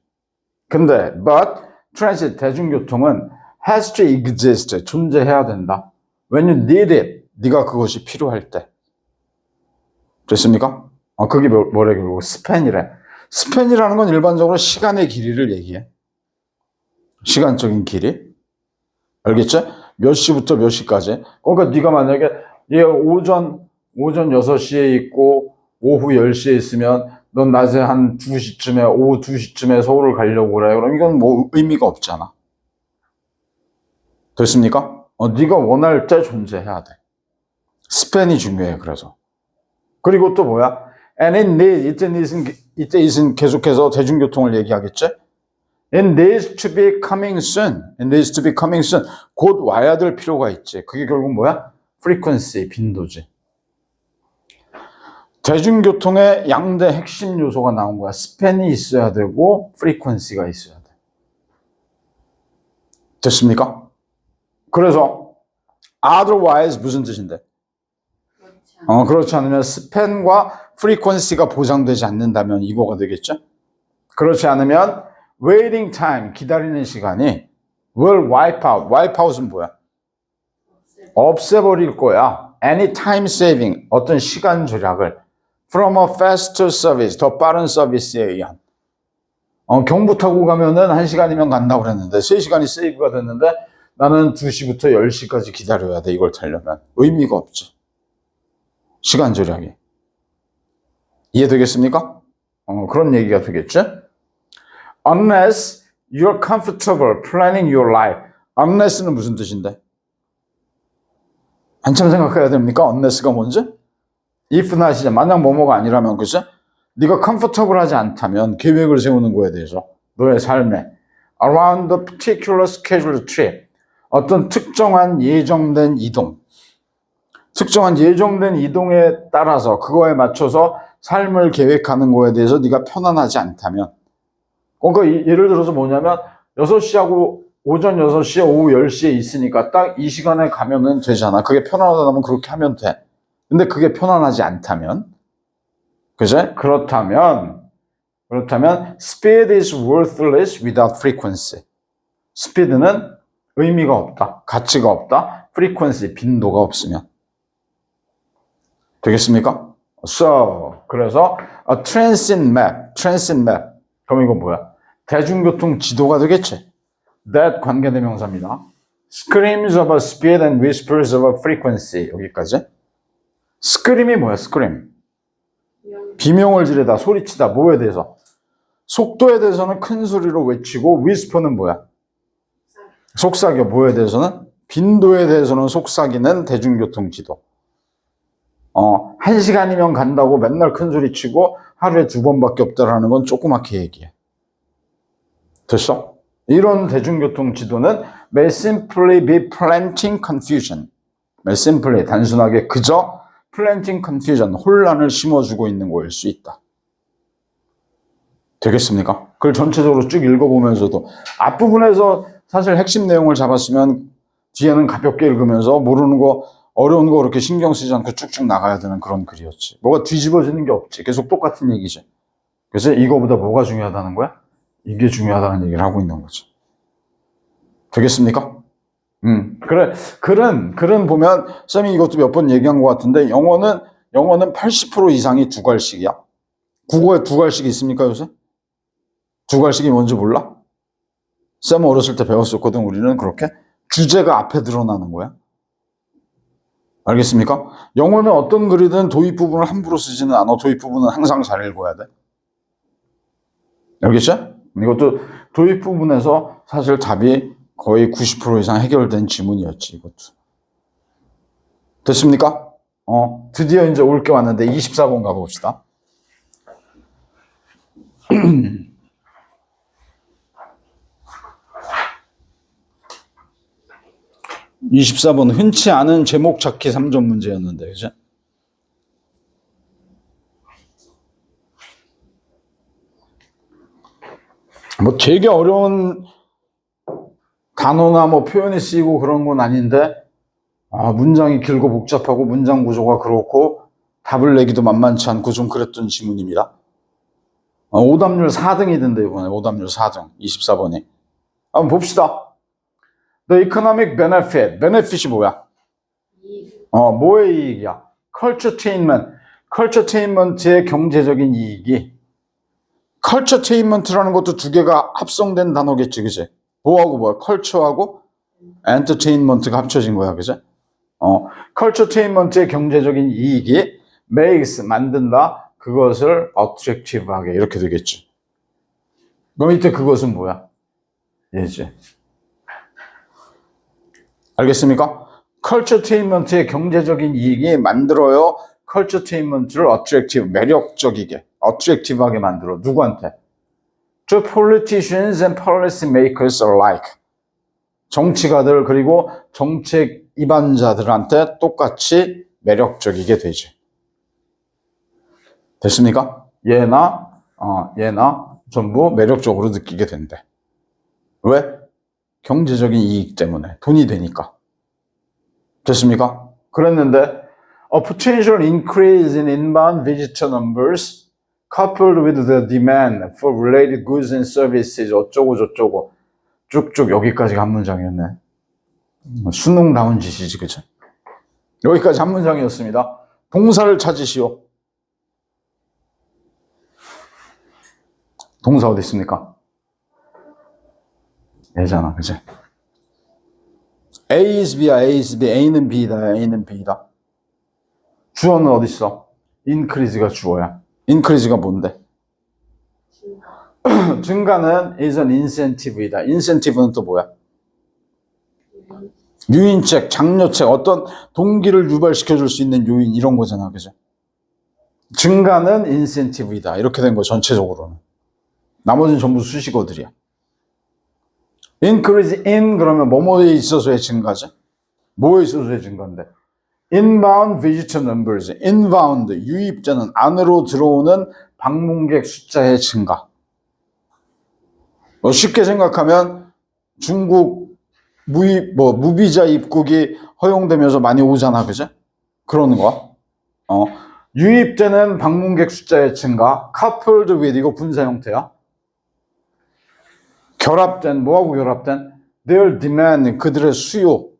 근데 but transit 대중교통은 has to exist 존재해야 된다. When you need it 네가 그것이 필요할 때. 됐습니까? 그게 뭐래 결국 스팬이래. 스팬이라는 건 일반적으로 시간의 길이를 얘기해. 시간적인 길이. 알겠지? 몇 시부터 몇 시까지. 그러니까 네가 만약에 얘 오전 6시에 있고 오후 10시에 있으면 넌 낮에 한 2시쯤에 오후 2시쯤에 서울을 가려고 그래. 그럼 이건 뭐 의미가 없잖아. 됐습니까? 네가 원할 때 존재해야 돼. 스팬이 중요해. 그래서. 그리고 또 뭐야? And it needs, 이때 is은 계속해서 대중교통을 얘기하겠지? It needs to be coming soon. It needs to be coming soon. 곧 와야 될 필요가 있지. 그게 결국 뭐야? frequency, 빈도지. 대중교통의 양대 핵심 요소가 나온 거야. 스팬이 있어야 되고 frequency가 있어야 돼. 됐습니까? 그래서 otherwise 무슨 뜻인데? 그렇지 않으면 스팬과 frequency가 보장되지 않는다면 이거가 되겠죠? 그렇지 않으면 waiting time, 기다리는 시간이 will wipe out. wipe out은 뭐야? 없애버릴 거야. any time saving, 어떤 시간 절약을 from a faster service, 더 빠른 서비스에 의한. 경부 타고 가면은 1시간이면 간다고 그랬는데 3시간이 세이브가 됐는데 나는 2시부터 10시까지 기다려야 돼. 이걸 타려면. 의미가 없지. 시간 절약이. 이해되겠습니까? 그런 얘기가 되겠죠? Unless you're comfortable planning your life. Unless는 무슨 뜻인데? 한참 생각해야 됩니까? Unless가 뭔지? If not이죠. 만약 뭐뭐가 아니라면, 그죠? 네가 comfortable하지 않다면 계획을 세우는 거에 대해서 너의 삶에 around the particular scheduled trip. 어떤 특정한 예정된 이동. 특정한 예정된 이동에 따라서 그거에 맞춰서 삶을 계획하는 거에 대해서 네가 편안하지 않다면 그러니까 예를 들어서 뭐냐면 6시하고 오전 6시에 오후 10시에 있으니까 딱 이 시간에 가면은 되잖아. 그게 편안하다면 그렇게 하면 돼. 근데 그게 편안하지 않다면 그제? 그렇다면 speed is worthless without frequency. 스피드는 의미가 없다. 가치가 없다. frequency, 빈도가 없으면. 되겠습니까? 그래서 a transit map. 그럼 이거 뭐야? 대중교통 지도가 되겠지? That 관계대명사입니다. Screams of a speed and whispers of a frequency. 여기까지. scream이 뭐야? scream. 비명을 지르다, 소리치다. 뭐에 대해서? 속도에 대해서는 큰 소리로 외치고 whisper는 뭐야? 속삭여. 뭐에 대해서는? 빈도에 대해서는 속삭이는 대중교통 지도. 1시간이면 간다고 맨날 큰 소리 치고 하루에 2번밖에 없다라는 건 조그맣게 얘기해. 됐어? 이런 대중교통 지도는 may simply be planting confusion. may simply, 단순하게 그저 planting confusion, 혼란을 심어주고 있는 거일 수 있다. 되겠습니까? 그걸 전체적으로 쭉 읽어보면서도 앞부분에서 사실 핵심 내용을 잡았으면 뒤에는 가볍게 읽으면서 모르는 거 어려운 거 그렇게 신경 쓰지 않고 쭉쭉 나가야 되는 그런 글이었지. 뭐가 뒤집어지는 게 없지. 계속 똑같은 얘기지. 그래서 이거보다 뭐가 중요하다는 거야? 이게 중요하다는 얘기를 하고 있는 거지. 되겠습니까? 그래. 글은 보면 쌤이 이것도 몇 번 얘기한 것 같은데 영어는 80% 이상이 두괄식이야. 국어에 두괄식이 있습니까 요새? 두괄식이 뭔지 몰라? 쌤 어렸을 때 배웠었거든. 우리는 그렇게 주제가 앞에 드러나는 거야. 알겠습니까? 영어는 어떤 글이든 도입 부분을 함부로 쓰지는 않아. 도입 부분은 항상 잘 읽어야 돼. 알겠죠? 이것도 도입 부분에서 사실 답이 거의 90% 이상 해결된 지문이었지, 이것도. 됐습니까? 드디어 이제 올 게 왔는데 24번 가봅시다. 24번 흔치 않은 제목 찾기 3점 문제였는데, 그죠? 뭐 되게 어려운 단어나 뭐 표현이 쓰이고 그런 건 아닌데, 문장이 길고 복잡하고 문장 구조가 그렇고 답을 내기도 만만치 않고 좀 그랬던 지문입니다. 오답률 4등이던데 이번에 오답률 4등 24번이. 한번 봅시다. The economic benefit. benefit이 뭐야? 뭐의 이익이야? culturetainment. culturetainment의 경제적인 이익이. culturetainment라는 것도 두 개가 합성된 단어겠지, 그지? 뭐하고 뭐야? culture하고 entertainment가 합쳐진 거야, 그지? culturetainment의 경제적인 이익이 makes 만든다. 그것을 attractive하게 이렇게 되겠지. 그럼 이때 그것은 뭐야? 얘지. 알겠습니까? culturetainment의 경제적인 이익이 만들어요. culturetainment를 attractive, 매력적이게, attractive하게 만들어. 누구한테? To politicians and policy makers alike. 정치가들 그리고 정책 입안자들한테 똑같이 매력적이게 되지. 됐습니까? 얘나 전부 매력적으로 느끼게 된대. 왜? 경제적인 이익 때문에. 돈이 되니까. 됐습니까? 그랬는데 a potential increase in inbound visitor numbers coupled with the demand for related goods and services 어쩌고 저쩌고 쭉쭉 여기까지가 한 문장이었네. 수능다운 짓이지, 그치? 여기까지 한 문장이었습니다. 동사를 찾으시오. 동사 어디 있습니까? 얘잖아, 그치? A is B야, A is B, A는 B다, A는 B다. 주어는 어디 있어? increase가 주어야. increase가 뭔데? 증가는 is an incentive이다. incentive는 또 뭐야? 유인책, 장려책, 어떤 동기를 유발시켜줄 수 있는 요인 이런 거잖아, 그죠? 증가는 incentive이다. 이렇게 된 거 전체적으로는. 나머지는 전부 수식어들이야. increase in 그러면 뭐뭐에 있어서의 증가죠? 뭐에 있어서의 증가인데? inbound visitor numbers, inbound 유입자는 안으로 들어오는 방문객 숫자의 증가. 쉽게 생각하면 중국 무비자 입국이 허용되면서 많이 오잖아, 그죠? 그러는 거야. 유입되는 방문객 숫자의 증가, coupled with 이거 분사 형태야. 결합된 뭐하고 결합된? Their demand 그들의 수요.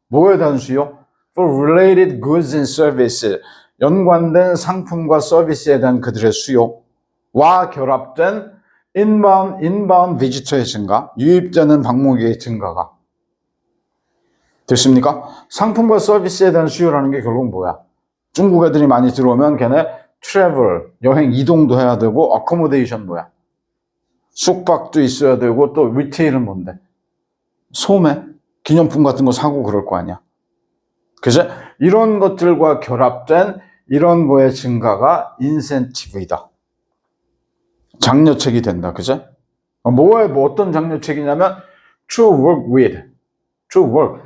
뭐에 대한 수요? For related goods and services 연관된 상품과 서비스에 대한 그들의 수요와 결합된 inbound visitor의 증가, 유입되는 방문객의 증가가 됐습니까? 상품과 서비스에 대한 수요라는 게 결국은 뭐야? 중국 애들이 많이 들어오면 걔네 travel, 여행 이동도 해야 되고 accommodation 뭐야? 숙박도 있어야 되고 또 리테일은 뭔데? 소매, 기념품 같은 거 사고 그럴 거 아니야. 그래서 이런 것들과 결합된 이런 거의 증가가 인센티브이다. 장려책이 된다. 그죠? 어떤 장려책이냐면 to work with, to work.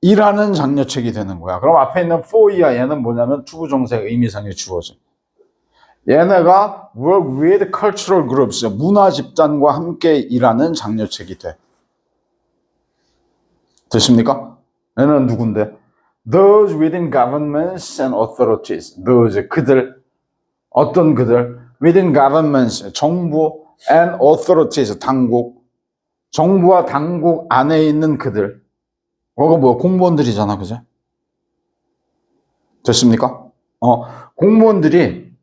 일하는 장려책이 되는 거야. 그럼 앞에 있는 for이야 얘는 뭐냐면 투부정사의 의미상의 주어지. 얘네가 work with cultural groups, 문화 집단과 함께 일하는 장려책이 돼. 됐습니까? 얘는 누군데? Those within governments and authorities. Those, 그들. 어떤 그들? Within governments, 정부 and authorities, 당국. 정부와 당국 안에 있는 그들. 그거 뭐야? 공무원들이잖아, 그죠? 됐습니까? 공무원들이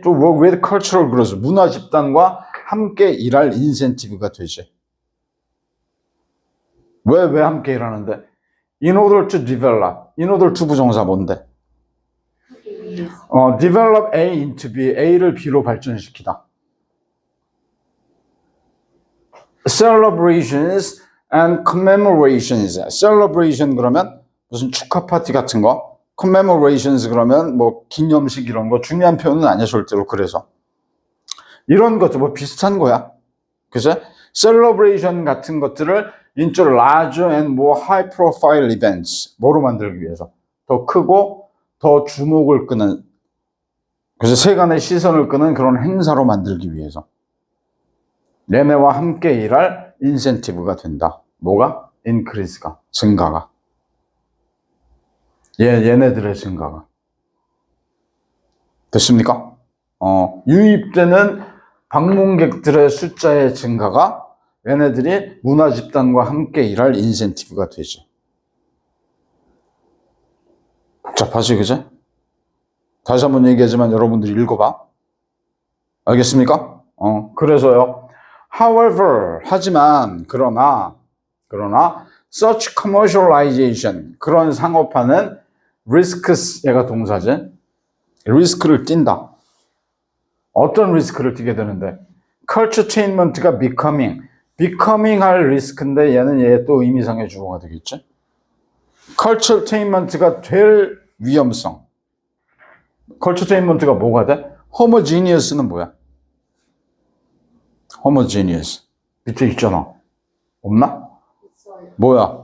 또 work with cultural groups, 문화 집단과 함께 일할 인센티브가 되지. 왜 함께 일하는데? In order to develop. in order to 부정사 뭔데? develop A into B. A를 B로 발전시키다. celebrations and commemorations. celebration 그러면 무슨 축하 파티 같은 거. commemorations 그러면 뭐 기념식 이런 거. 중요한 표현은 아니야 절대로. 그래서 이런 것도 뭐 비슷한 거야. 그죠? celebration 같은 것들을 into larger and more high profile events. 뭐로 만들기 위해서? 더 크고 더 주목을 끄는, 그래서 세간의 시선을 끄는 그런 행사로 만들기 위해서. 얘네와 함께 일할 인센티브가 된다. 뭐가? increase가, 증가가. 얘네들의 증가가. 됐습니까? 유입되는 방문객들의 숫자의 증가가 얘네들이 문화 집단과 함께 일할 인센티브가 되지. 복잡하지, 그제? 다시 한번 얘기하지만 여러분들이 읽어봐. 알겠습니까? 그래서요. However, 하지만, 그러나, such commercialization, 그런 상업화는 risks, 얘가 동사지. 리스크를 띈다. 어떤 리스크를 띠게 되는데? culturetainment가 becoming 할 리스크인데 얘는 얘 또 의미상의 주어가 되겠지? culturetainment가 될 위험성. culturetainment가 뭐가 돼? homogeneous는 뭐야? homogeneous. 밑에 있잖아. 없나? 있어요. 뭐야?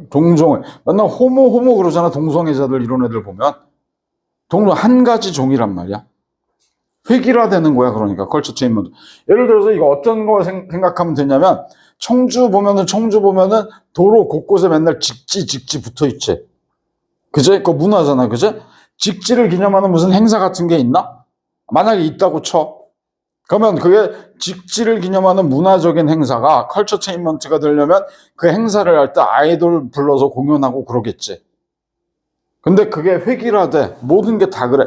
동종애. 맨날 호모 그러잖아. 동성애자들 이런 애들 보면. 한 가지 종이란 말이야. 획일화되는 거야. 그러니까 culturetainment. 예를 들어서 이거 어떤 거 생각하면 되냐면 청주 보면은 도로 곳곳에 맨날 직지 붙어 있지. 그제? 그거 문화잖아. 그제? 직지를 기념하는 무슨 행사 같은 게 있나? 만약에 있다고 쳐. 그러면 그게 직지를 기념하는 문화적인 행사가 culturetainment가 되려면 그 행사를 할 때 아이돌 불러서 공연하고 그러겠지. 근데 그게 획일화돼. 모든 게 다 그래.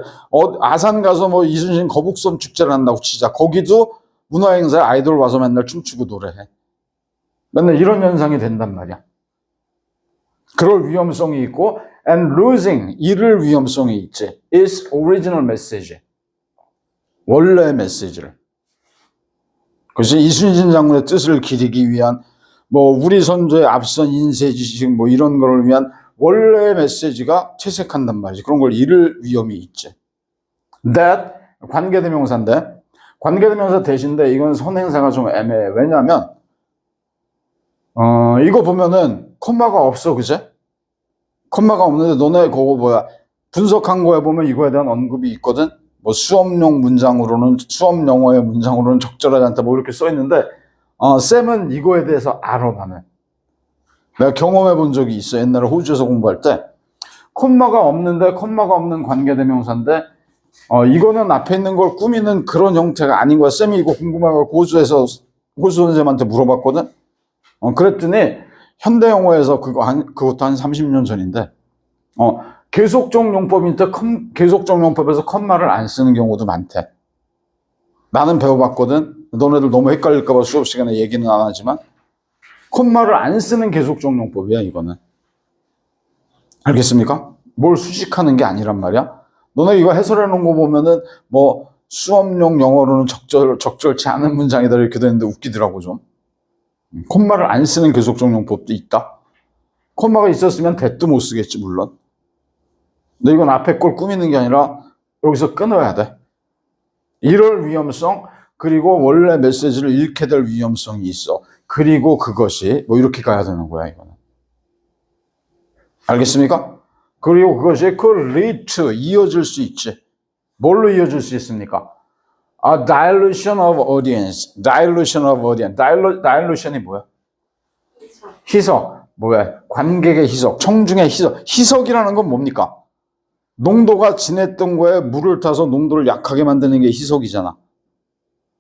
아산 가서 뭐 이순신 거북선 축제를 한다고 치자. 거기도 문화행사에 아이돌 와서 맨날 춤추고 노래해. 맨날 이런 현상이 된단 말이야. 그럴 위험성이 있고, and losing, 잃을 위험성이 있지. its original message. 원래의 메시지를. 그것이 이순신 장군의 뜻을 기리기 위한, 뭐, 우리 선조의 앞선 인쇄지식, 뭐, 이런 거를 위한 원래의 메시지가 퇴색한단 말이지. 그런 걸 잃을 위험이 있지. That, 관계대명사인데, 관계대명사 대신데 이건 선행사가 좀 애매해. 왜냐하면, 이거 보면은 콤마가 없어, 그제? 콤마가 없는데 너네 그거 뭐야? 분석한 거에 보면 이거에 대한 언급이 있거든? 뭐 수업 영어의 문장으로는 적절하지 않다, 뭐 이렇게 써 있는데, 쌤은 이거에 대해서 알아, 나는. 내가 경험해 본 적이 있어. 옛날에 호주에서 공부할 때. 콤마가 없는 관계대명사인데, 이거는 앞에 있는 걸 꾸미는 그런 형태가 아닌 거야. 쌤이 이거 궁금해가지고 호주 선생님한테 물어봤거든? 그랬더니, 현대 영어에서 그것도 한 30년 전인데, 계속적 용법인데, 계속적 용법에서 컴마를 안 쓰는 경우도 많대. 나는 배워봤거든? 너네들 너무 헷갈릴까봐 수업 시간에 얘기는 안 하지만, 콤마를 안 쓰는 계속적 용법이야, 이거는. 알겠습니까? 뭘 수식하는 게 아니란 말이야. 너네 이거 해설해 놓은 거 보면은 뭐 수업용 영어로는 적절치 않은 문장이다 이렇게 되는데 웃기더라고 좀. 콤마를 안 쓰는 계속적 용법도 있다. 콤마가 있었으면 대도 못 쓰겠지 물론. 근데 이건 앞에 걸 꾸미는 게 아니라 여기서 끊어야 돼. 이럴 위험성, 그리고 원래 메시지를 잃게 될 위험성이 있어. 그리고 그것이 뭐 이렇게 가야 되는 거야 이거는. 알겠습니까? 그리고 그것이 lead to, 이어질 수 있지. 뭘로 이어질 수 있습니까? dilution of audience. dilution이 뭐야? 희석. 뭐야? 관객의 희석, 청중의 희석. 희석이라는 건 뭡니까? 농도가 진했던 거에 물을 타서 농도를 약하게 만드는 게 희석이잖아.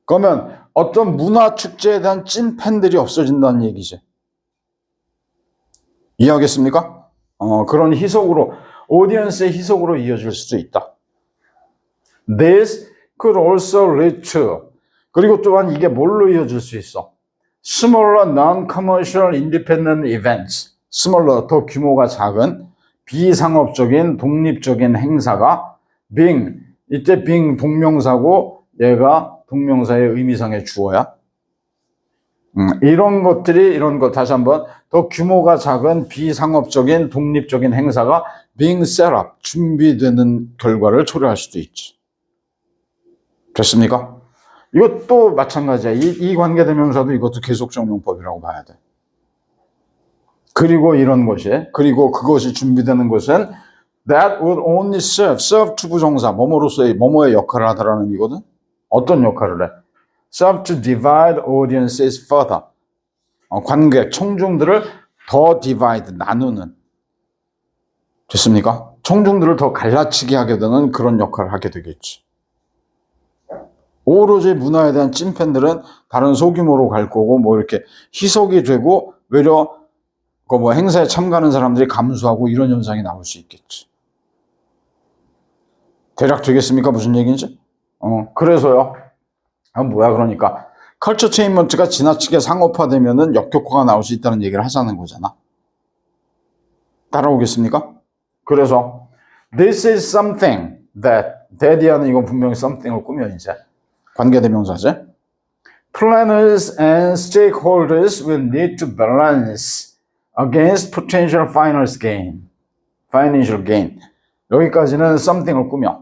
그러면 어떤 문화 축제에 대한 찐 팬들이 없어진다는 얘기지. 이해하겠습니까? 그런 희석으로, 오디언스의 희석으로 이어질 수도 있다. This could also lead to, 그리고 또한 이게 뭘로 이어질 수 있어? Smaller non-commercial independent events. Smaller, 더 규모가 작은 비상업적인 독립적인 행사가 being, 이때 being 동명사고 얘가 동명사의 의미상의 주어야. 이런 것, 다시 한번, 더 규모가 작은 비상업적인 독립적인 행사가 being set up, 준비되는 결과를 초래할 수도 있지. 됐습니까? 이것도 마찬가지야. 이 관계대명사도 이것도 계속적 용법이라고 봐야 돼. 그리고 그리고 그것이 준비되는 것은 that would only serve 투부정사, 뭐뭐의 역할을 하다라는 의미거든? 어떤 역할을 해? serve to divide audiences further. 관객, 청중들을 더 divide, 나누는. 됐습니까? 청중들을 더 갈라치게 하게 되는 그런 역할을 하게 되겠지. 오로지 문화에 대한 찐팬들은 다른 소규모로 갈 거고, 뭐 이렇게 희석이 되고, 외려 그 뭐 행사에 참가하는 사람들이 감소하고 이런 현상이 나올 수 있겠지. 대략 되겠습니까? 무슨 얘기인지? 그래서요. 뭐야, 그러니까. 컬처체인먼트가 지나치게 상업화되면은 역효과가 나올 수 있다는 얘기를 하자는 거잖아. 따라오겠습니까? 그래서, this is something that이 하는 이건 분명히 something을 꾸며, 이제. 관계대명사지. Planners and stakeholders will need to balance against potential financial gain. 여기까지는 something을 꾸며.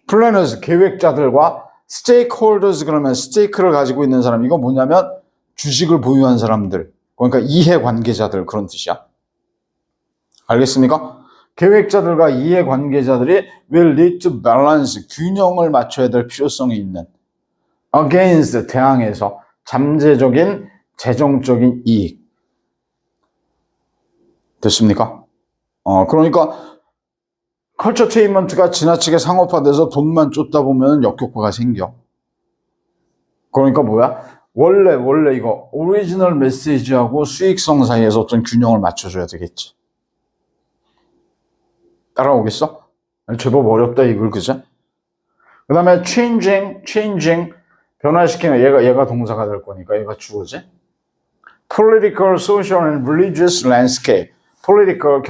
Planners, 계획자들과 stakeholders, 그러면 stake를 가지고 있는 사람, 이건 뭐냐면 주식을 보유한 사람들, 그러니까 이해관계자들, 그런 뜻이야. 알겠습니까? 계획자들과 이해관계자들이 will need to balance, 균형을 맞춰야 될 필요성이 있는 against, 대항해서 잠재적인 재정적인 이익. 됐습니까? 그러니까 컬처체인먼트가 지나치게 상업화돼서 돈만 쫓다 보면 역효과가 생겨. 그러니까 뭐야? 원래 이거 오리지널 메시지하고 수익성 사이에서 어떤 균형을 맞춰줘야 되겠지. 따라오겠어? 제법 어렵다 이걸, 그죠? 그 다음에 changing, 변화시키는, 얘가 동사가 될 거니까 얘가 주어지. Political, social and religious landscape. political,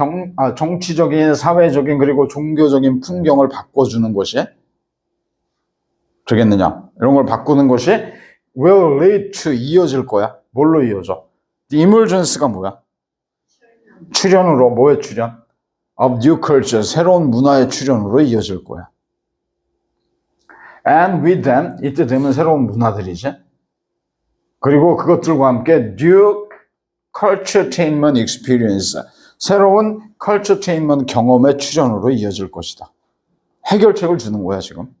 정치적인, 사회적인, 그리고 종교적인 풍경을 바꿔주는 것이 되겠느냐. 이런 걸 바꾸는 것이 will lead to, 이어질 거야. 뭘로 이어져? emergence가 뭐야? 출현으로, 뭐의 출현? of new culture, 새로운 문화의 출현으로 이어질 거야. And with them, 이때 되면 새로운 문화들이지. 그리고 그것들과 함께 new culturetainment experience, 새로운 culturetainment 경험의 출현으로 이어질 것이다. 해결책을 주는 거야, 지금.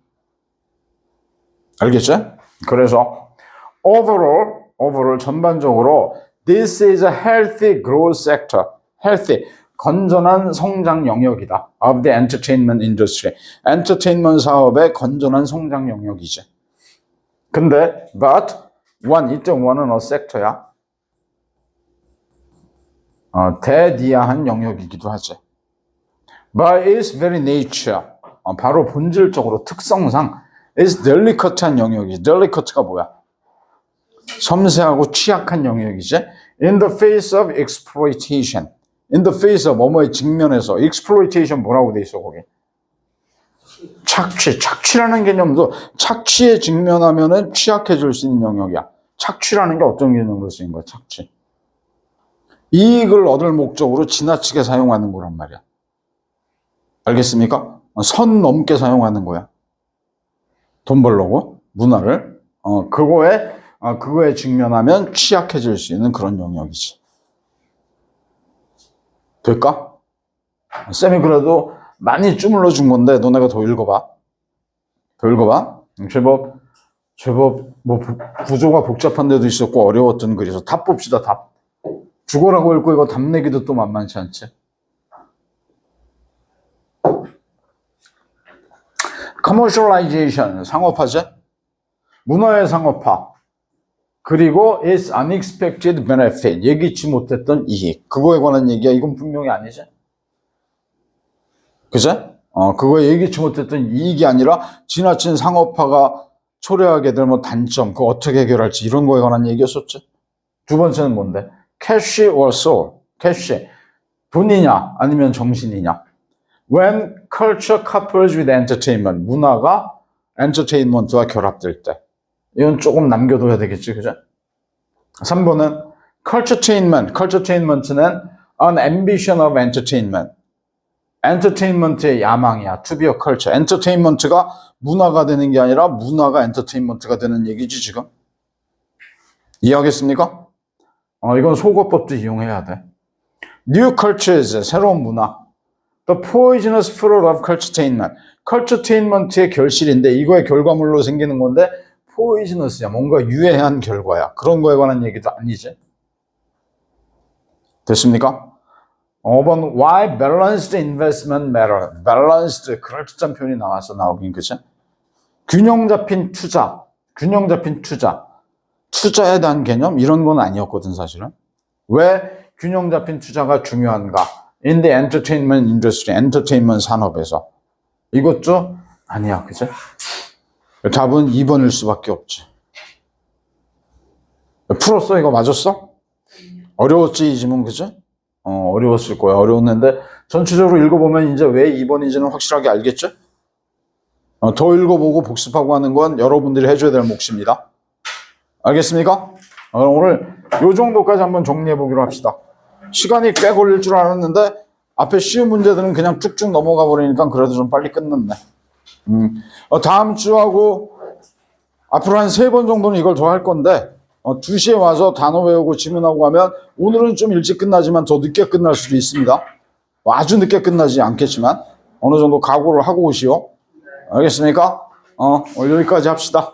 알겠죠? 그래서 overall 전반적으로 this is a healthy growth sector. healthy, 건전한 성장 영역이다. of the entertainment industry. 엔터테인먼트 사업의 건전한 성장 영역이지. 근데 but 이때 one은 a sector야. 대디아한 영역이기도 하지. By its very nature, 바로 본질적으로 특성상 is delicate한 영역이지. delicate가 뭐야? 섬세하고 취약한 영역이지. In the face of exploitation. In the face of 뭐뭐에 직면해서. exploitation 뭐라고 돼 있어 거기? 착취라는 개념도 착취에 직면하면은 취약해질 수 있는 영역이야. 착취라는 게 어떤 개념으로 쓰인 거야? 착취. 이익을 얻을 목적으로 지나치게 사용하는 거란 말이야. 알겠습니까? 선 넘게 사용하는 거야. 돈 벌려고 문화를 그거에 직면하면 취약해질 수 있는 그런 영역이지. 될까? 쌤이 그래도 많이 주물러 준 건데 너네가 더 읽어봐. 제법 뭐 구조가 복잡한 데도 있었고 어려웠던 글이서 답 봅시다. 답. 죽어라고 읽고 이거 답 내기도 또 만만치 않지. commercialization, 상업화제, 문화의 상업화, 그리고 its unexpected benefit, 예기치 못했던 이익, 그거에 관한 얘기야. 이건 분명히 아니지. 그제? 그거에 예기치 못했던 이익이 아니라 지나친 상업화가 초래하게 될 뭐 단점, 그거 어떻게 해결할지 이런 거에 관한 얘기였었지. 두 번째는 뭔데? cash or soul, cash, 돈이냐 아니면 정신이냐. When culture couples with entertainment, 문화가 entertainment와 결합될 때. 이건 조금 남겨둬야 되겠지, 그죠? 3번은 culturetainment는 an ambition of entertainment. 엔터테인먼트의 야망이야. To be a culture. 엔터테인먼트가 문화가 되는 게 아니라 문화가 엔터테인먼트가 되는 얘기지, 지금. 이해하겠습니까? 이건 속어법도 이용해야 돼. New cultures, 새로운 문화. The poisonous fruit of culturetainment. culturetainment의 결실인데 이거의 결과물로 생기는 건데 poisonous야. 뭔가 유해한 결과야. 그런 거에 관한 얘기도 아니지. 됐습니까? 5번 Why balanced investment matter. balanced, 그럴듯한 표현이 나와긴 그치? 균형 잡힌 투자. 균형 잡힌 투자, 투자에 대한 개념 이런 건 아니었거든 사실은. 왜 균형 잡힌 투자가 중요한가? In the entertainment industry, 엔터테인먼트 산업에서. 이것도 아니야, 그죠? 답은 2번일 수밖에 없지. 풀었어? 이거 맞았어? 어려웠지, 이 지문, 그죠? 어려웠을 거야. 어려웠는데 전체적으로 읽어보면 이제 왜 2번인지는 확실하게 알겠죠? 더 읽어보고 복습하고 하는 건 여러분들이 해줘야 될 몫입니다. 알겠습니까? 오늘 요 정도까지 한번 정리해 보기로 합시다. 시간이 꽤 걸릴 줄 알았는데 앞에 쉬운 문제들은 그냥 쭉쭉 넘어가 버리니까 그래도 좀 빨리 끝났네. 다음 주하고 앞으로 한 3번 정도는 이걸 더 할 건데 2시에 와서 단어 외우고 지문하고 하면 오늘은 좀 일찍 끝나지만 더 늦게 끝날 수도 있습니다. 아주 늦게 끝나지 않겠지만 어느 정도 각오를 하고 오시오. 알겠습니까? 오늘 여기까지 합시다.